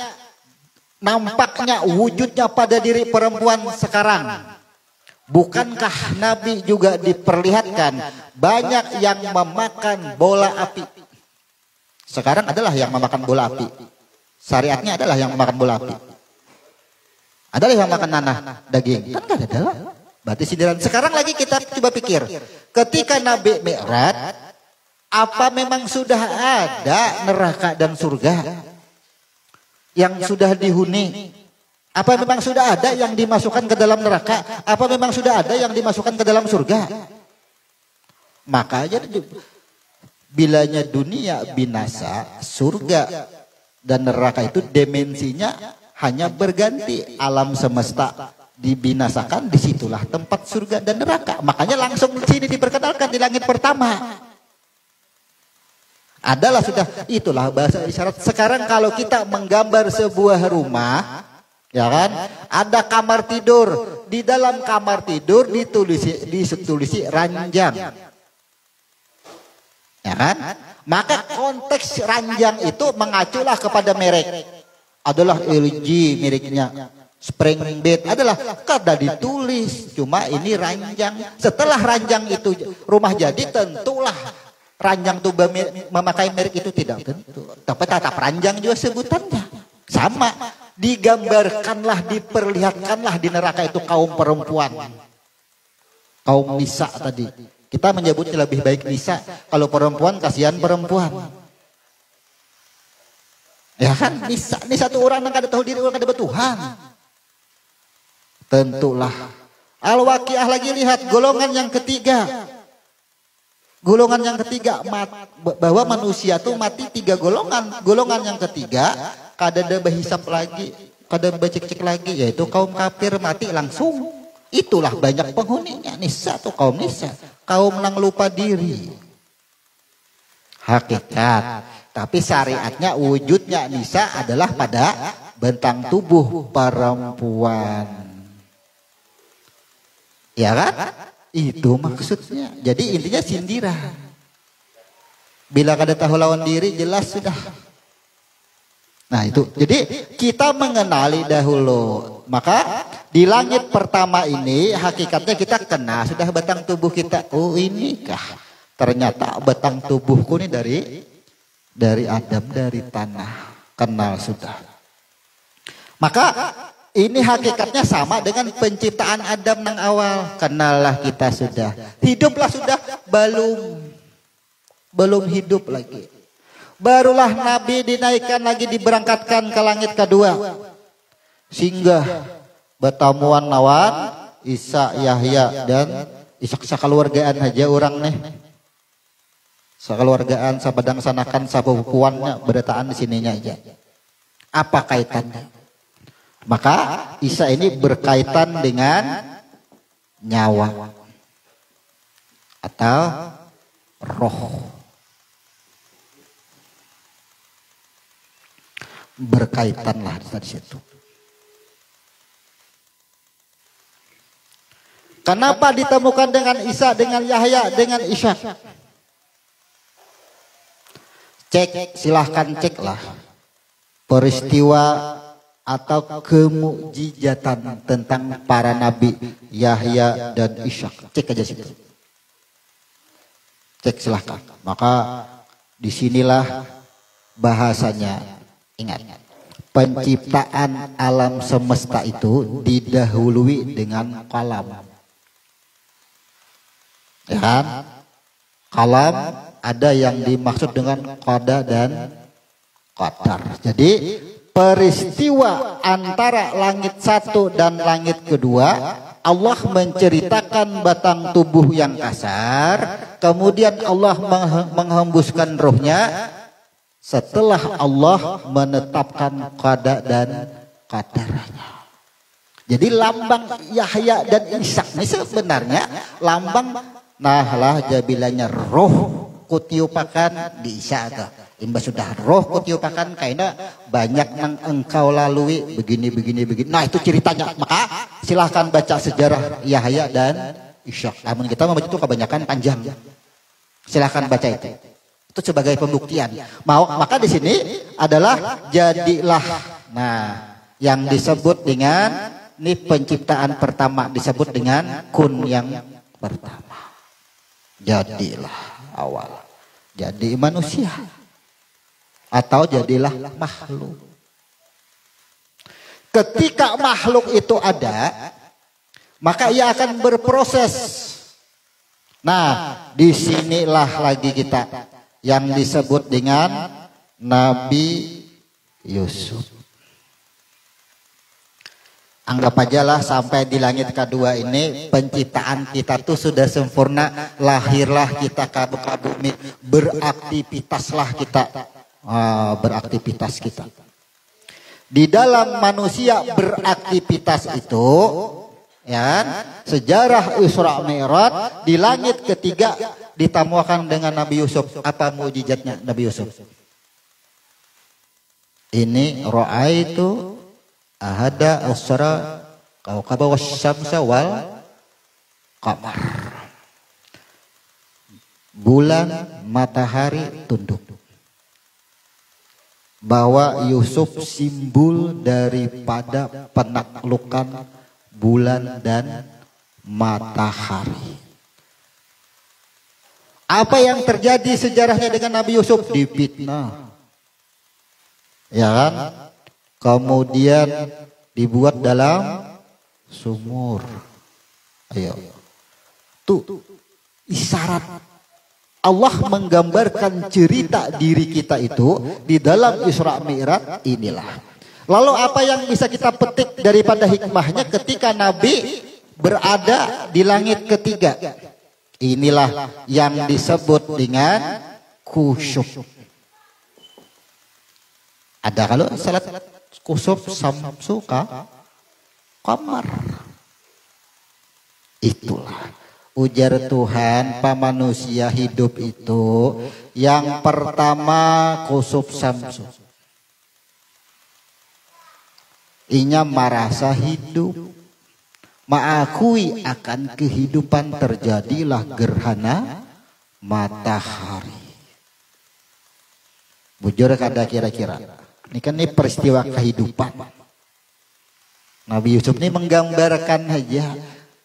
nampaknya wujudnya pada diri perempuan sekarang. Bukankah Nabi juga diperlihatkan banyak yang memakan bola api? Sekarang adalah yang memakan bola api. Syariatnya adalah yang memakan bola api. Adalah yang makan nanah, daging. Kan kan adalah. Berarti sindiran. Sekarang lagi kita coba pikir. Ketika Nabi Mi'raj, apa memang sudah ada neraka dan surga yang sudah dihuni? Apa memang sudah ada yang dimasukkan ke dalam neraka? Apa memang sudah ada yang dimasukkan ke dalam surga? Makanya bilanya dunia binasa, surga dan neraka itu dimensinya hanya berganti. Alam semesta dibinasakan, disitulah tempat surga dan neraka. Makanya langsung di sini diperkenalkan di langit pertama. Adalah sudah, itulah bahasa isyarat. Sekarang kalau kita menggambar sebuah rumah, ya kan, ada kamar tidur, di dalam kamar tidur ditulisi ranjang, ya kan, maka konteks ranjang itu mengaculah kepada merek, adalah LG mereknya, spring bed adalah kada ditulis, cuma ini ranjang. Setelah ranjang itu rumah jadi, tentulah ranjang itu memakai merek itu tidak tentu, tapi tatap ranjang juga sebutannya sama. Digambarkanlah, diperlihatkanlah di neraka itu kaum perempuan, kaum nisa tadi. Kita menyebutnya lebih baik nisa, kalau perempuan kasihan perempuan. Ya kan, nisa itu orang yang kada tahu diri, orang kada bertuhan. Tentulah. Al-Waqiah lagi, lihat golongan yang ketiga. Golongan yang ketiga, bahwa manusia tuh mati 3 golongan. Golongan yang ketiga, kada ada berhisap lagi, kada becek-cek lagi, yaitu kaum kafir, mati langsung. Itulah banyak penghuninya. Nisa tuh kaum nisa, kaum nang lupa diri. Hakikat. Tapi syariatnya, wujudnya nisa adalah pada bentang tubuh perempuan. Ya kan? Itu maksudnya. Jadi intinya sindiran. Bila kada tahu lawan diri, jelas sudah. Nah itu. Jadi kita mengenali dahulu. Maka di langit pertama ini hakikatnya kita kenal sudah batang tubuh kita. Oh inikah? Ternyata batang tubuhku ini dari Adam, dari tanah. Kenal sudah. Maka ini hakikatnya sama dengan penciptaan Adam nang awal. Kenallah kita sudah. Hiduplah sudah, belum hidup lagi. Barulah Nabi dinaikkan lagi, diberangkatkan ke langit kedua. Singgah bertamuan lawan Isa, Yahya dan Isa, keluargaan aja orang nih. Sekeluargaan, sabadang sanakan, sabupuannya berdataan di sininya aja. Apa kaitannya? Maka Isa ini berkaitan dengan nyawa atau roh. Berkaitanlah di situ. Kenapa ditemukan dengan Isa, dengan Yahya, dengan Isa? Cek, silahkan ceklah peristiwa atau kemukjizatan tentang para nabi Yahya dan Ishak. Cek aja situ. Cek silahkan. Maka disinilah bahasanya. Ingat, penciptaan alam semesta itu didahului dengan kalam. Ya kan? Kalam ada yang dimaksud dengan qada dan qadar. Jadi peristiwa antara langit satu dan langit kedua, Allah menceritakan batang tubuh yang kasar, kemudian Allah menghembuskan rohnya setelah Allah menetapkan qada dan qadarnya. Jadi lambang Yahya dan Ishak ini sebenarnya lambang nahlah jabilanya roh kutiupakan di Ishak. Imba sudah roh kutiupakan kaina banyak nang engkau lalui begini. Nah itu ceritanya. Maka silahkan baca sejarah Yahya dan Ishak. Namun kita membaca itu kebanyakan panjang. Silahkan baca itu. Itu sebagai pembuktian. Maka di sini adalah jadilah. Nah, yang disebut dengan ini penciptaan pertama disebut dengan kun yang pertama. Jadilah awal. Jadi manusia. Atau jadilah makhluk. Ketika makhluk itu ada, maka ia akan berproses. Nah, disinilah lagi kita yang disebut dengan Nabi Yusuf. Anggap aja lah sampai di langit kedua ini penciptaan kita tuh sudah sempurna. Lahirlah kita ke bumi, beraktivitaslah kita. Beraktivitas kita. Di dalam manusia beraktivitas itu, ya, sejarah Isra Mi'raj di langit ketiga ditamukan dengan Nabi Yusuf. Apa mukjizatnya Nabi Yusuf? Ini ra'aitu ahada asra kawkaba wasyamsa wal qamar. Bulan, matahari tunduk. Bahwa Yusuf simbol daripada penaklukan bulan dan matahari. Apa yang terjadi sejarahnya dengan Nabi Yusuf? Difitnah. Ya kan? Kemudian dibuat dalam sumur. Ayo. Tuh isyarat Allah menggambarkan cerita diri kita itu di dalam Isra Mi'raj inilah. Lalu apa yang bisa kita petik daripada hikmahnya ketika Nabi berada di langit ketiga? Inilah yang disebut dengan khusyuk. Ada kalau salat kusuf samsu kamar. Itulah ujar Tuhan, pa manusia hidup itu yang pertama kusuf samsu. Inya merasa hidup, mengakui akan kehidupan, terjadilah gerhana matahari. Bujur kada kira-kira. Ini kan ini peristiwa kehidupan. Nabi Yusuf ini menggambarkan aja.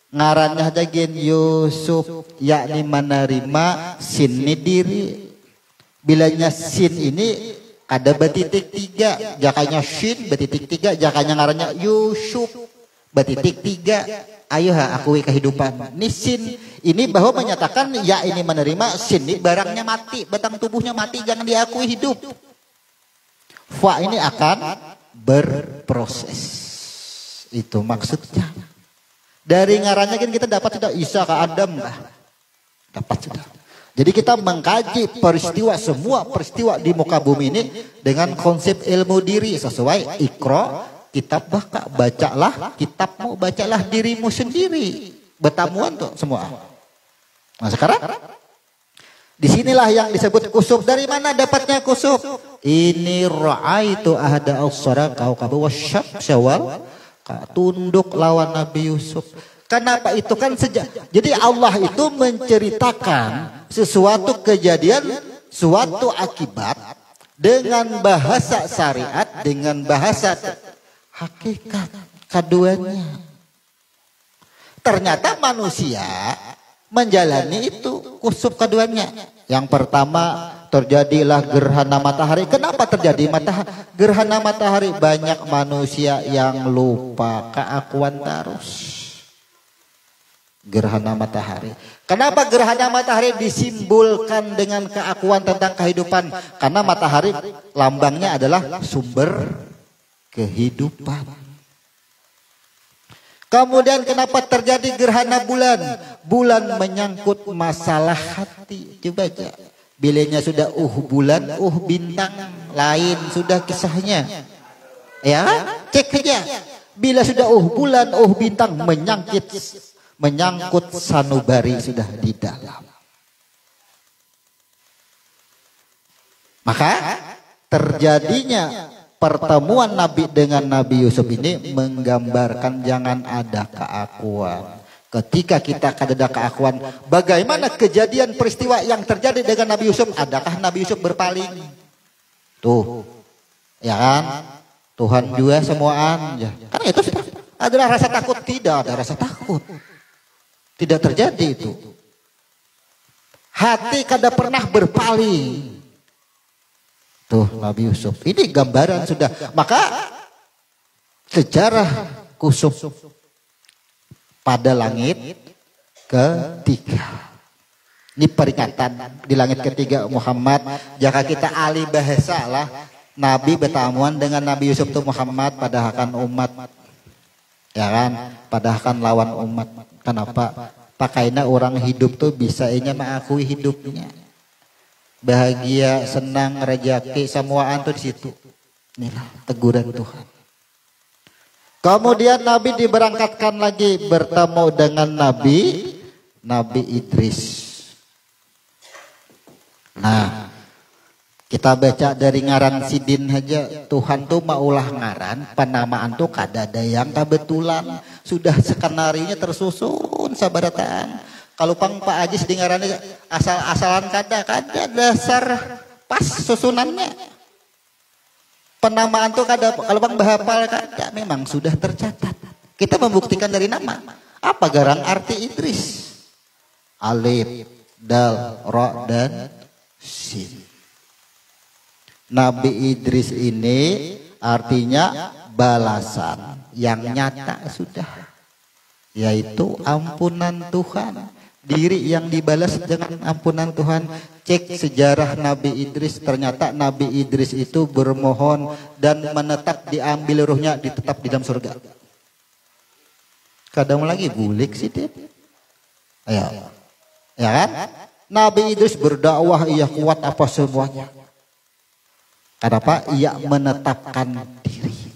Ngarannya aja gen Yusuf, yakni menerima sin ini diri. Bilanya sin ini ada betitik 3, jakanya shin betitik 3, jakanya ngarannya Yusuf betitik 3. Ayo akui kehidupan. Ini sin ini bahwa menyatakan ya ini menerima, sin ini barangnya mati, batang tubuhnya mati, jangan diakui hidup. Fa ini akan berproses. Itu maksudnya. Dari ngarannya kan kita dapat sudah Isa ke Adam lah. Dapat sudah. Jadi kita mengkaji peristiwa, semua peristiwa di muka bumi ini dengan konsep ilmu diri sesuai Iqra kitab baka, bacalah kitabmu, bacalah dirimu sendiri. Betamuan tuh semua. Nah sekarang disinilah yang disebut kusuf. Dari mana dapatnya kusuf? Ini ra'aitu ahada al-sara kawkaba wasyamsa wal tunduk lawan Nabi Yusuf. Kenapa itu kan jadi Allah itu menceritakan sesuatu kejadian, suatu akibat dengan bahasa syariat, dengan bahasa hakikat keduanya. Ternyata manusia menjalani itu kusuf keduanya. Yang pertama terjadilah gerhana matahari. Kenapa terjadi gerhana matahari? Banyak manusia yang lupa keakuan terus. Gerhana matahari. Kenapa gerhana matahari disimbolkan dengan keakuan tentang kehidupan? Karena matahari lambangnya adalah sumber kehidupan. Kemudian kenapa terjadi gerhana bulan? Bulan menyangkut masalah hati. Coba aja. Bilanya sudah bulan, bintang, lain sudah kisahnya. Ya, cek aja. Bila sudah bulan, bintang menyangkut sanubari sudah di dalam. Maka terjadinya pertemuan Nabi dengan Nabi Yusuf ini menggambarkan jangan ada keakuan. Ketika kita ada keakuan, bagaimana kejadian peristiwa yang terjadi dengan Nabi Yusuf? Adakah Nabi Yusuf berpaling? Tuh, ya kan? Tuhan juga semuaan. Ya. Karena itu sudah adalah rasa takut, tidak ada rasa takut. Tidak terjadi itu. Hati kada pernah berpaling. Tuh Nabi Yusuf. Ini gambaran sudah. Maka sejarah kusuf pada langit ketiga. Ini peringatan di langit ketiga Muhammad. Jika kita ahli bahasa lah, Nabi bertamuan dengan Nabi Yusuf itu Muhammad pada akan umat. Ya kan? Padahal kan lawan umat. Kenapa? Pakainya orang hidup tuh bisa mengakui hidupnya. Bahagia, senang, rejeki, semuaan tuh di situ. Inilah teguran Tuhan. Kemudian Nabi diberangkatkan lagi bertemu dengan Nabi Idris. Nah, kita baca dari ngaran Sidin aja, Tuhan tuh maulah ngaran, penamaan tuh kada ada yang kebetulan. Sudah skenarionya tersusun sabarataan. Kalau pang Pak Ajis di ngarannya asal-asalan kada dasar pas susunannya. Penamaan tuh kada, kalau bang bahapal kada, memang sudah tercatat. Kita membuktikan dari nama. Apa garang arti Idris? Alif, Dal, Ra, dan Sin. Nabi Idris ini artinya balasan yang nyata sudah. Yaitu ampunan Tuhan. Diri yang dibalas dengan ampunan Tuhan. Cek sejarah Nabi Idris, ternyata Nabi Idris itu bermohon dan menetap diambil ruhnya, ditetap di dalam surga. Kadang lagi bulik sih dia. Ya kan? Nabi Idris berdakwah, ia kuat apa semuanya. Kenapa? Ia menetapkan diri.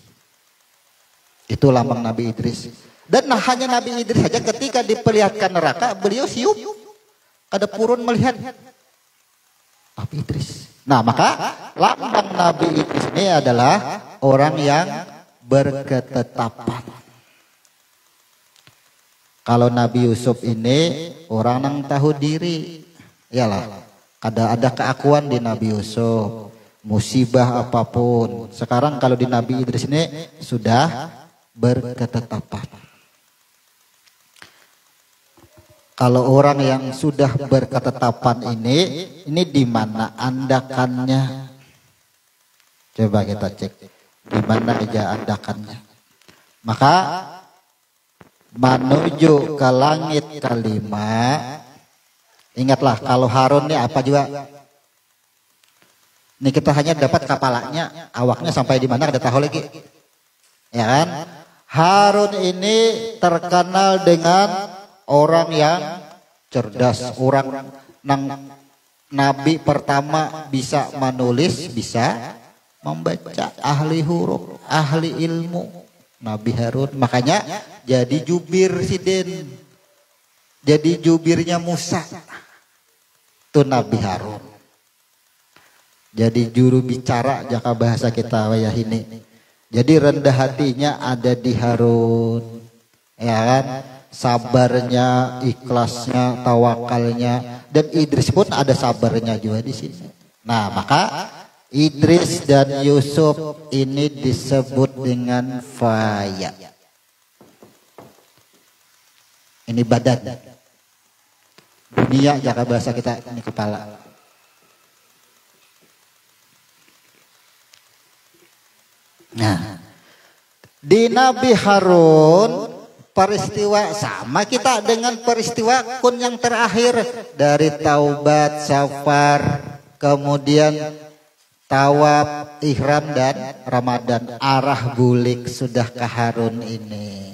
Itu lambang Nabi Idris. Dan hanya Nabi Idris saja ketika diperlihatkan neraka, beliau siup. Kada purun melihat Nabi Idris. Nah, maka lambang Nabi Idris ini adalah orang yang berketetapan. Kalau Nabi Yusuf ini orang yang tahu diri. Iyalah, ada keakuan di Nabi Yusuf. Musibah apapun. Sekarang kalau di Nabi Idris ini sudah berketetapan. Kalau orang yang sudah berketetapan ini di mana andakannya? Coba kita cek di mana aja andakannya. Maka menuju ke langit kelima. Ingatlah kalau Harun ini apa juga? Ini kita hanya dapat kepalanya, awaknya sampai di mana kada tahu lagi. Ya kan? Harun ini terkenal dengan orang yang cerdas, orang nabi pertama bisa menulis, bisa membaca, ahli huruf, ahli ilmu, Nabi Harun. Makanya jadi jubir Sidin, jadi jubirnya Musa, itu Nabi Harun. Jadi juru bicara jaka bahasa kita wayah ini. Jadi rendah hatinya ada di Harun, ya kan? Sabarnya, ikhlasnya, tawakalnya, dan Idris pun ada sabarnya juga di sini. Nah, maka Idris dan Yusuf ini disebut dengan faya. Ini badan. Dunia jaka bahasa kita ini kepala. Nah, di Nabi Harun peristiwa sama kita dengan peristiwa kun yang terakhir dari Taubat, Safar, kemudian Tawaf, Ihram dan Ramadan. Arah bulik sudah ke Harun ini.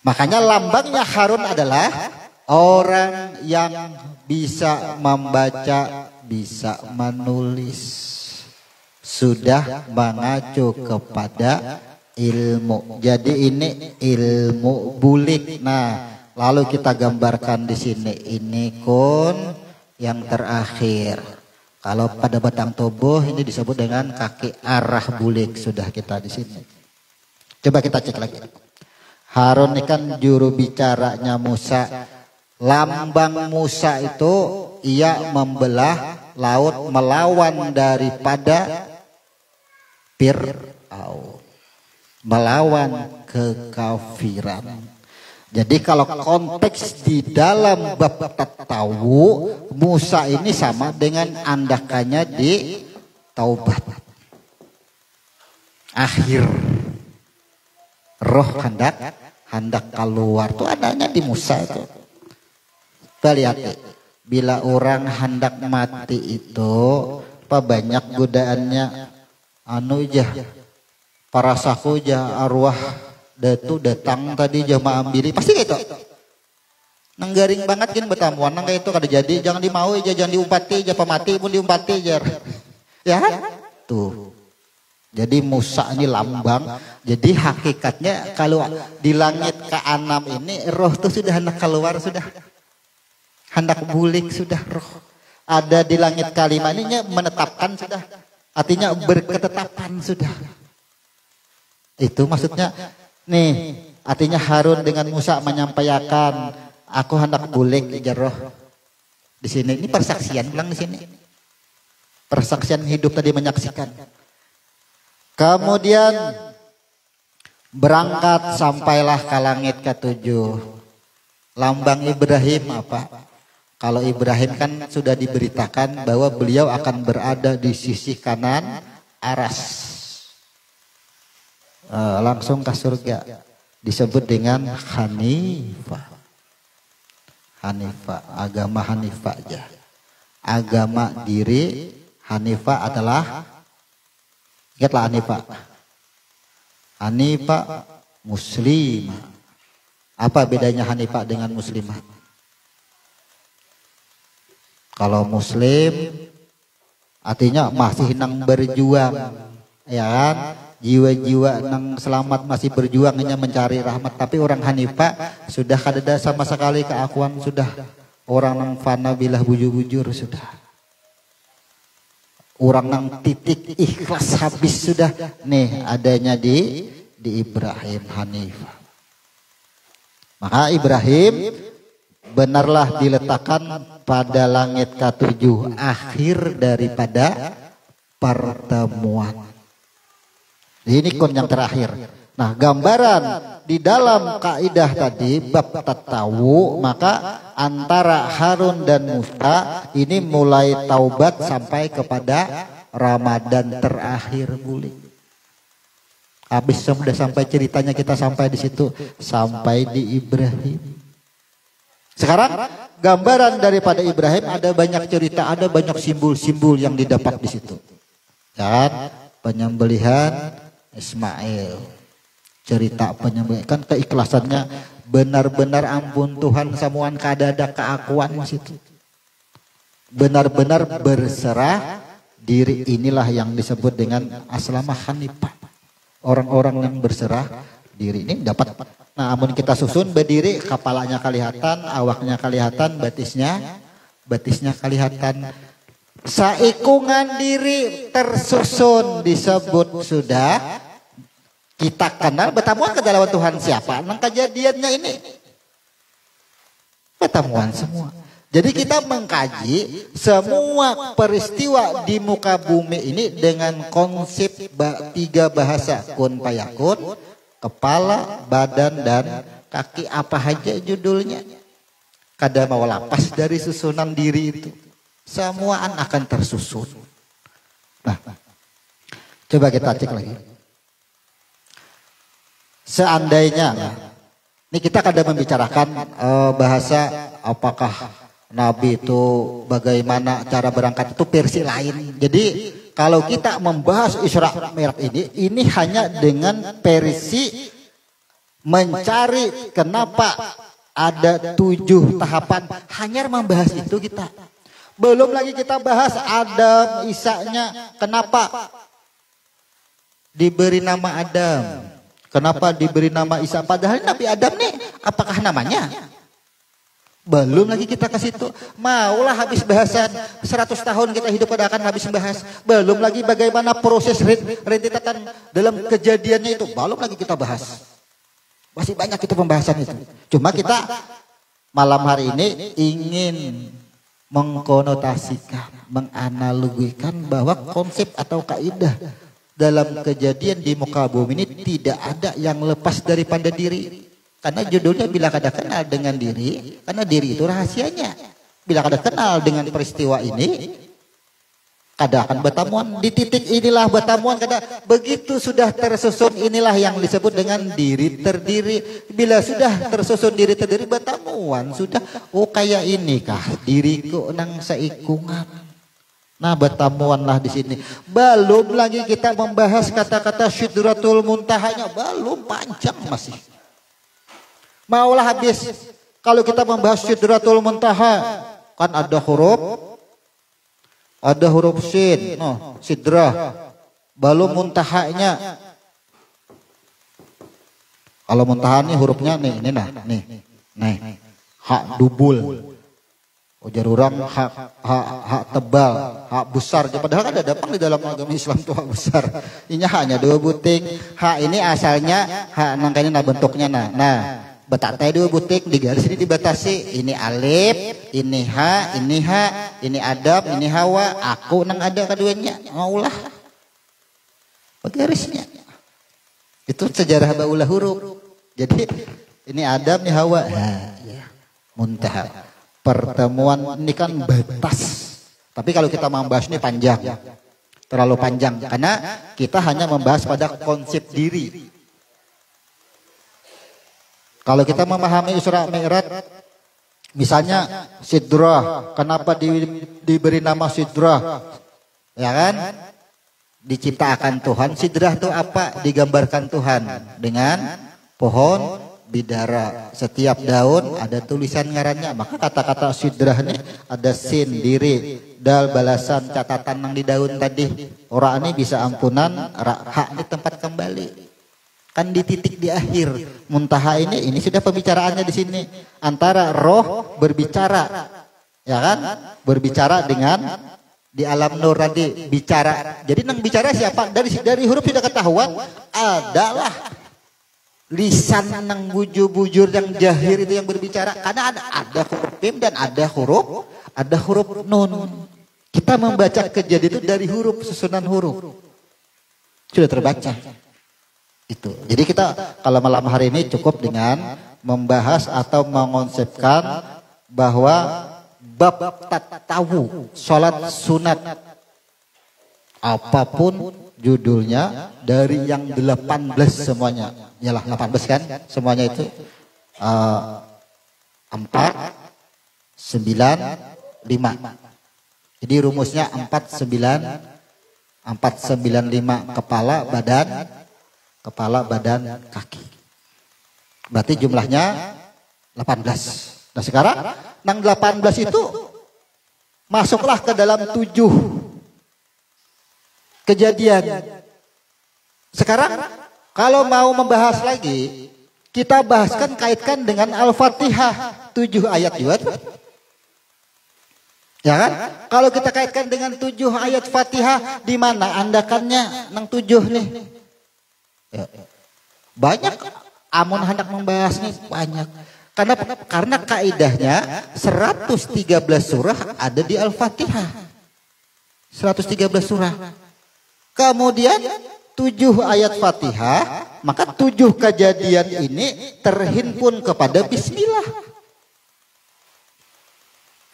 Makanya lambangnya Harun adalah orang yang bisa membaca, bisa menulis. Sudah mengacu kepada ilmu. Jadi ini ilmu bulik. Nah, lalu kita gambarkan di sini. Ini kun yang terakhir. Kalau pada batang tubuh ini disebut dengan kaki arah bulik. Sudah kita di sini. Coba kita cek lagi. Harun ini kan juru bicaranya Musa. Lambang Musa itu ia membelah laut melawan daripada Fir'aun, melawan kekafiran. Jadi kalau konteks di dalam bab tahu Musa ini sama dengan andakannya di Taubat. Akhir roh hendak keluar tuh adanya di Musa itu. Kita lihat bila orang hendak mati itu apa banyak godaannya. Anu jah para saku jah arwah Datu datang tadi jamaah ambili pasti gitu. Nang garing banget gini betamuan nang kayak itu kada jadi jangan dimau aja jangan diumpati aja pamati pun diumpati aja. Ya kan? Tuh. Jadi Musa ini lambang. Jadi hakikatnya kalau di langit ke-6 ini roh tuh sudah hendak keluar sudah. Hendak bulik sudah roh. Ada di langit ke-5 ini menetapkan sudah. Artinya berketetapan sudah. Itu maksudnya nih artinya Harun dengan Musa menyampaikan aku hendak bulik roh. Di sini ini persaksian bilang di sini. Persaksian hidup tadi menyaksikan. Kemudian berangkat sampailah ke langit ke-7. Lambang Ibrahim apa? Kalau Ibrahim kan sudah diberitakan bahwa beliau akan berada di sisi kanan aras. Langsung ke surga. Disebut dengan Hanifah. Hanifah, agama Hanifah aja. Agama diri Hanifah adalah ingatlah Hanifah. Hanifah muslimah. Apa bedanya Hanifah dengan muslimah? Kalau muslim artinya masih nang berjuang, ya kan? Jiwa-jiwa nang selamat masih berjuang hanya mencari rahmat. Tapi orang Hanifah sudah kada sama sekali keakuan sudah. Orang nang fana bilah bujur-bujur sudah. Orang nang titik ikhlas habis sudah. Nih adanya di Ibrahim Hanifah. Maka Ibrahim benarlah diletakkan pada langit ke-7 akhir daripada pertemuan. Ini kon yang terakhir. Nah, gambaran di dalam kaidah tadi bab tatawu, maka antara Harun dan Musa ini mulai taubat sampai kepada Ramadan terakhir bulik. Habis sudah sampai ceritanya kita sampai di situ, sampai di Ibrahim. Sekarang gambaran daripada Ibrahim ada banyak cerita, ada banyak simbol-simbol yang didapat di situ. Dan penyembelihan Ismail, cerita penyembelihan, kan keikhlasannya benar-benar ampun Tuhan samuan kadada keakuan di situ. Benar-benar berserah diri, inilah yang disebut dengan aslamah Hanifah. Orang-orang yang berserah diri ini dapat. Nah, amun kita susun berdiri, kepalanya kelihatan, awaknya kelihatan, batisnya kelihatan. Saikungan diri tersusun disebut sudah. Kita kenal betamuan ke dalam Tuhan siapa? Nang kejadiannya ini betamuan semua. Jadi kita mengkaji semua peristiwa di muka bumi ini dengan konsep 3 bahasa kun payakun, kepala, badan, dan kaki. Apa aja judulnya? Kada mau lapas dari susunan diri itu. Semuaan akan tersusun. Nah, coba kita cek lagi. Seandainya, ini kita kada membicarakan bahasa apakah Nabi itu bagaimana cara berangkat itu versi lain. Jadi kalau kita membahas Isra Mi'raj ini hanya dengan versi mencari kenapa ada 7 tahapan, hanya membahas itu kita. Belum lagi kita bahas Adam, Isa-nya, kenapa diberi nama Adam, kenapa diberi nama Isa, padahal Nabi Adam nih apakah namanya? Belum lagi kita ke situ. Maulah habis bahasan 100 tahun kita hidup pada akan habis membahas. Belum lagi bagaimana proses rentetan dalam kejadiannya itu. Belum lagi kita bahas. Masih banyak itu pembahasan itu. Cuma kita malam hari ini ingin mengkonotasikan, menganalogikan bahwa konsep atau kaidah dalam kejadian di muka bumi ini tidak ada yang lepas daripada diri. Karena judulnya bila kada kenal dengan diri, karena diri itu rahasianya. Bila kada kenal dengan peristiwa ini, kada akan bertamuan. Di titik inilah bertamuan, kada begitu sudah tersusun inilah yang disebut dengan diri terdiri. Bila sudah tersusun diri terdiri bertamuan, sudah oh kayak ini kah diriku nang seikungan. Nah, bertamuanlah di sini. Belum lagi kita membahas kata-kata Sidratul Muntahanya, belum, panjang masih. Maulah habis. Kalau kita membahas Sidratul Muntaha, kan ada huruf sin, sidrah. Belum muntahanya. Kalau muntaha nih hurufnya nih, nih, hak dubul. Ujar orang hak tebal, hak besar. Padahal kan ada di dalam agama Islam tuh hak besar. Ini hanya 2 buting. Hak ini asalnya hak nangkanya bentuknya nah betatai 2 buting di garis ini dibatasi. Ini alif, ini ha, ini Adam, ini Hawa. Aku nang ada keduanya. Maulah garisnya. Itu sejarah baulah huruf. Jadi ini Adam, ini Hawa. Ya. Muntaha. Pertemuan ini kan batas. Tapi kalau kita membahas ini panjang. Terlalu panjang. Karena kita hanya membahas pada konsep diri. Kalau kita memahami Isra Mi'raj, misalnya Sidrah. Kenapa diberi nama Sidrah? Ya kan? Diciptakan Tuhan. Sidrah itu apa? Digambarkan Tuhan dengan pohon bidara. Setiap daun ada tulisan ngarannya. Maka kata-kata sidrah nih ada sin, diri, dal, balasan, catatan yang di daun tadi. Orang ini bisa ampunan, hak ini tempat kembali. Kan di titik di akhir. Muntaha ini sudah pembicaraannya di sini. Antara roh berbicara. Ya kan? Berbicara dengan di alam nur tadi bicara. Jadi nang bicara siapa? Dari huruf sudah ketahuan adalah lisan nang bujur yang jahir itu yang berbicara. Karena ada huruf mim dan ada huruf nun. Kita membaca kejadian itu dari huruf, susunan huruf. Sudah terbaca. Itu. Jadi kita kalau malam hari ini cukup dengan membahas atau mengonsepkan bahwa bab tahu salat sunat apapun judulnya dari yang 18 semuanya. Yalah 18 kan semuanya itu 4 9 5. Jadi rumusnya 495 kepala badan kaki. Berarti jumlahnya 18. Nah sekarang nang 18 itu masuklah ke dalam 7 kejadian. Sekarang kalau mau membahas lagi, kita bahaskan kaitkan dengan Al-Fatihah 7 ayat juga. Ya kan? Kalau kita kaitkan dengan 7 ayat Fatihah, di mana andakannya nang 7 nih? Ya. Banyak amun hendak membahas nih banyak. Karena kaidahnya 113 surah ada di Al-Fatihah. 113 surah. Kemudian 7 ayat Fatihah, maka 7 kejadian ini terhimpun kepada bismillah.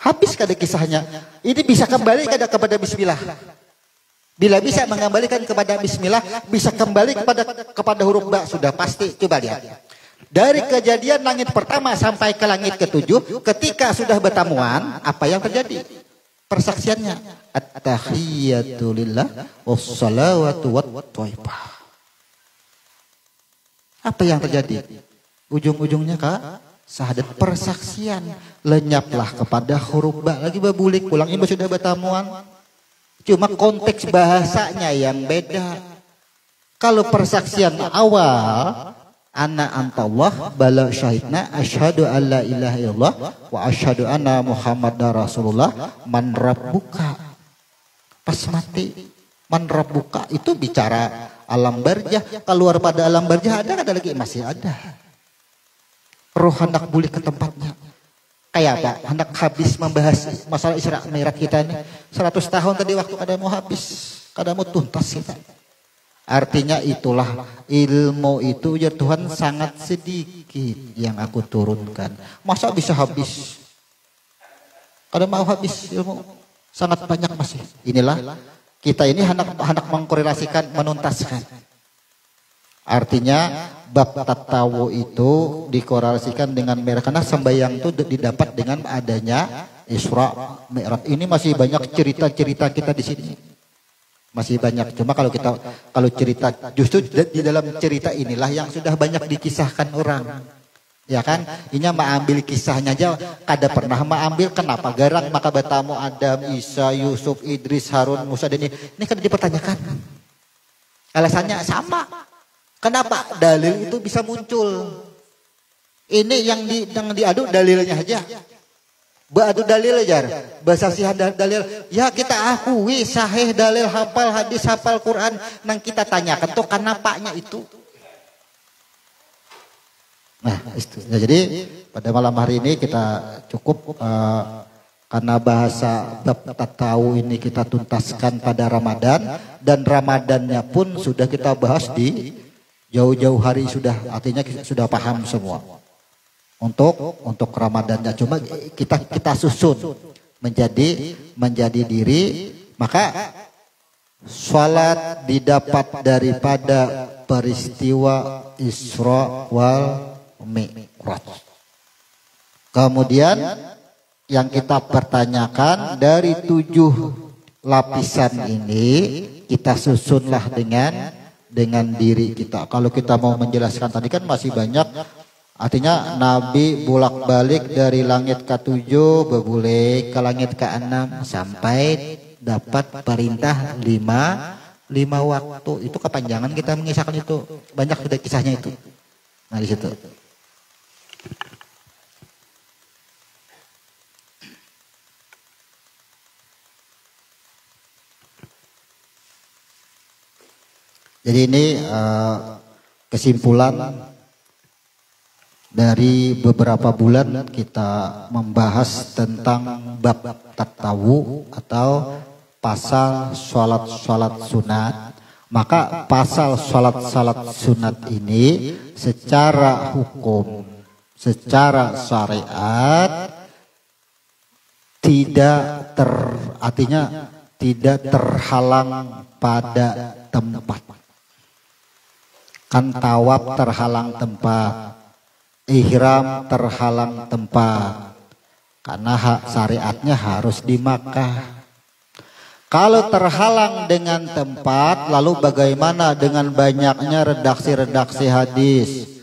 Habis kada kisahnya. Ini bisa kembali kepada bismillah. Bila bisa mengembalikan kepada bismillah, bisa kembali kepada huruf ba, sudah pasti. Coba lihat. Dari kejadian langit pertama sampai ke langit ke-7, ketika sudah bertamuan, apa yang terjadi? Persaksiannya at-tahiyyatu lillah wassalawatu wat-thayyibah. Apa yang terjadi? Ujung-ujungnya syahadat, persaksian. Lenyaplah kepada huruf ba. Lagi babulik pulang ibu sudah bertamuan. Cuma konteks bahasanya yang beda. Kalau persaksian awal, ana antallah bala syahidna asyhadu alla ilaha illallah wa asyhadu anna muhammadar rasulullah man rabbuka. Pas mati man rabbuka itu bicara alam barzah, keluar pada alam barzah ada lagi? Masih ada. Roh hendak balik ke tempatnya. Kayak apa? Hendak habis membahas masalah Isra Mi'raj kita ini 100 tahun tadi waktu kada mau habis, kada mau tuntas kita. Artinya itulah ilmu itu ya Tuhan sangat sedikit yang aku turunkan. Masa bisa habis? Kada mau habis ilmu. Sangat banyak masih. Inilah kita ini hendak mengkorelasikan, menuntaskan. Artinya bab tatawu itu dikorelasikan dengan merah, karena sembahyang itu didapat dengan adanya Isra Mi'raj. Ini masih banyak cerita-cerita kita di sini. Masih banyak. Cuma kalau cerita justru di dalam cerita inilah yang sudah banyak dikisahkan orang. Ya kan? Inya mengambil kisahnya aja kada pernah mengambil kenapa garang maka bertamu Adam, Isa, Yusuf, Idris, Harun, Musa dan ini kada dipertanyakan. Alasannya sama. Kenapa dalil itu bisa muncul? Ini yang diadu dalilnya aja. Ba'adu dalil aja, bahasa sih dalil. Ya kita akui sahih dalil, hafal hadis, hafal Quran. Nang kita tanyakan tuh kenapanya itu. Nah, itu. Nah, jadi pada malam hari ini kita cukup karena bahasa tahu ini kita tuntaskan pada Ramadan dan Ramadannya pun sudah kita bahas di jauh-jauh hari sudah, artinya sudah paham semua. Untuk Ramadannya cuma kita susun menjadi diri, maka salat didapat daripada peristiwa Isra wal Mi'raj. Kemudian yang kita pertanyakan dari 7 lapisan ini kita susunlah dengan diri kita. Kalau kita mau menjelaskan tadi kan masih banyak. Artinya Nabi bolak-balik dari langit ke-7 berbulek ke langit ke-6 sampai dapat perintah 5 waktu. Itu kepanjangan kita mengisahkan itu. Banyak sudah kisahnya itu. Nah di situ. Jadi ini kesimpulan dari beberapa bulan kita membahas tentang bab tatawu atau pasal sholat sunat. Maka pasal sholat sunat ini secara hukum, secara syariat artinya tidak terhalang pada tempat. Kan tawaf terhalang tempat, ihram terhalang tempat, karena syariatnya harus di Makkah. Kalau terhalang dengan tempat, lalu bagaimana dengan banyaknya redaksi-redaksi hadis?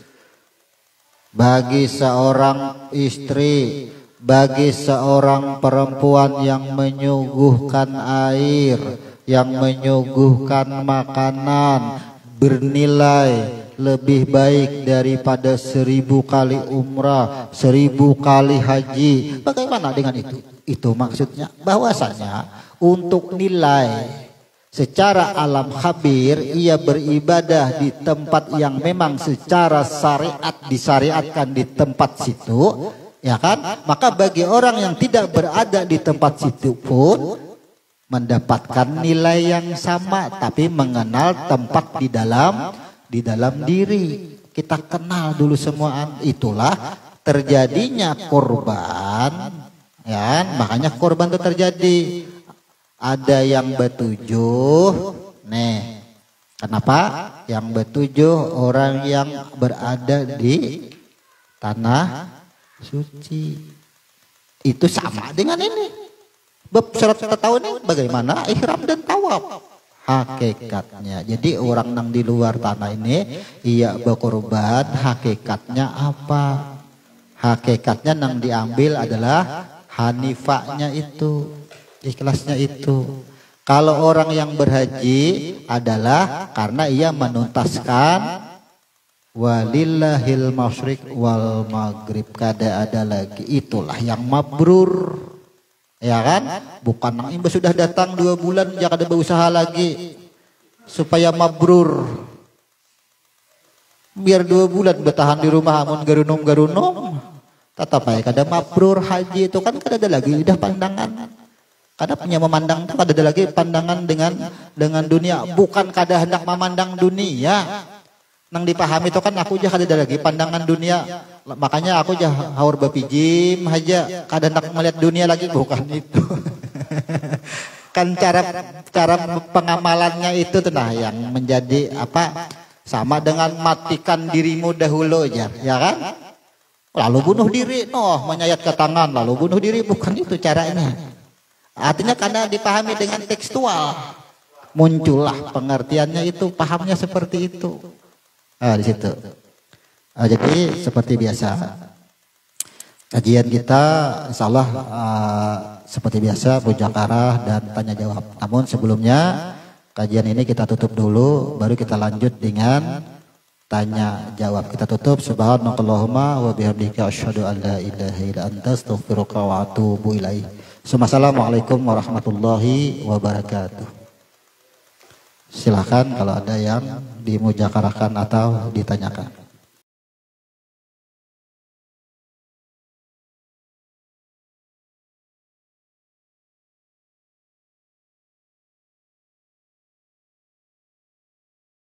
Bagi seorang istri, bagi seorang perempuan yang menyuguhkan air, yang menyuguhkan makanan, bernilai lebih baik daripada 1000 kali umrah, 1000 kali haji. Bagaimana dengan itu? Itu maksudnya bahwasanya untuk nilai secara alam khabir ia beribadah di tempat yang memang secara syariat disyariatkan di tempat situ, ya kan? Maka bagi orang yang tidak berada di tempat situ pun mendapatkan nilai yang sama, tapi mengenal tempat di dalam diri. Kita kenal dulu semua, itulah terjadinya korban, ya, makanya korban itu terjadi. Ada yang betujuh, nih, kenapa? Yang betujuh orang yang berada di tanah suci. Itu sama dengan ini. Bab syarat tahu ini bagaimana ihram dan tawaf hakikatnya. Jadi orang yang di luar tanah ini ia berkorban, hakikatnya apa? Hakikatnya yang diambil adalah hanifahnya itu, ikhlasnya itu. Kalau orang yang berhaji adalah karena ia menuntaskan walillahil masyriq wal maghrib, kada ada lagi, itulah yang mabrur. Ya kan? Bukan nang imba sudah datang 2 bulan jangan ada berusaha lagi supaya mabrur. Biar 2 bulan bertahan di rumah amun garunum. Tetap aja kada mabrur. Haji itu kan kada ada lagi udah pandangan. Kada punya memandang itu kada ada lagi pandangan dengan dunia. Bukan kada hendak memandang dunia. Nang dipahami itu kan aku aja kada ada lagi pandangan dunia. Makanya aku aja haur bapijim aja, kada hendak melihat dunia lagi, bukan itu. Kan cara pengamalannya itu nah yang menjadi apa? Sama dengan matikan dirimu dahulu aja, ya kan? lalu bunuh diri, menyayat ke tangan lalu bunuh diri, bukan itu caranya. Artinya karena dipahami dengan tekstual, muncullah pengertiannya itu, pahamnya seperti itu. Di situ. Jadi seperti biasa. Kajian kita insya Allah seperti biasa mujakarah dan tanya jawab. Namun sebelumnya kajian ini kita tutup dulu, baru kita lanjut dengan tanya jawab. Kita tutup subhanakallahumma wa bihamdika asyhadu an la ilaha illa anta astaghfiruka wa atubu ilaik. Assalamualaikum warahmatullahi wabarakatuh. Silakan kalau ada yang dimujakarahkan atau ditanyakan.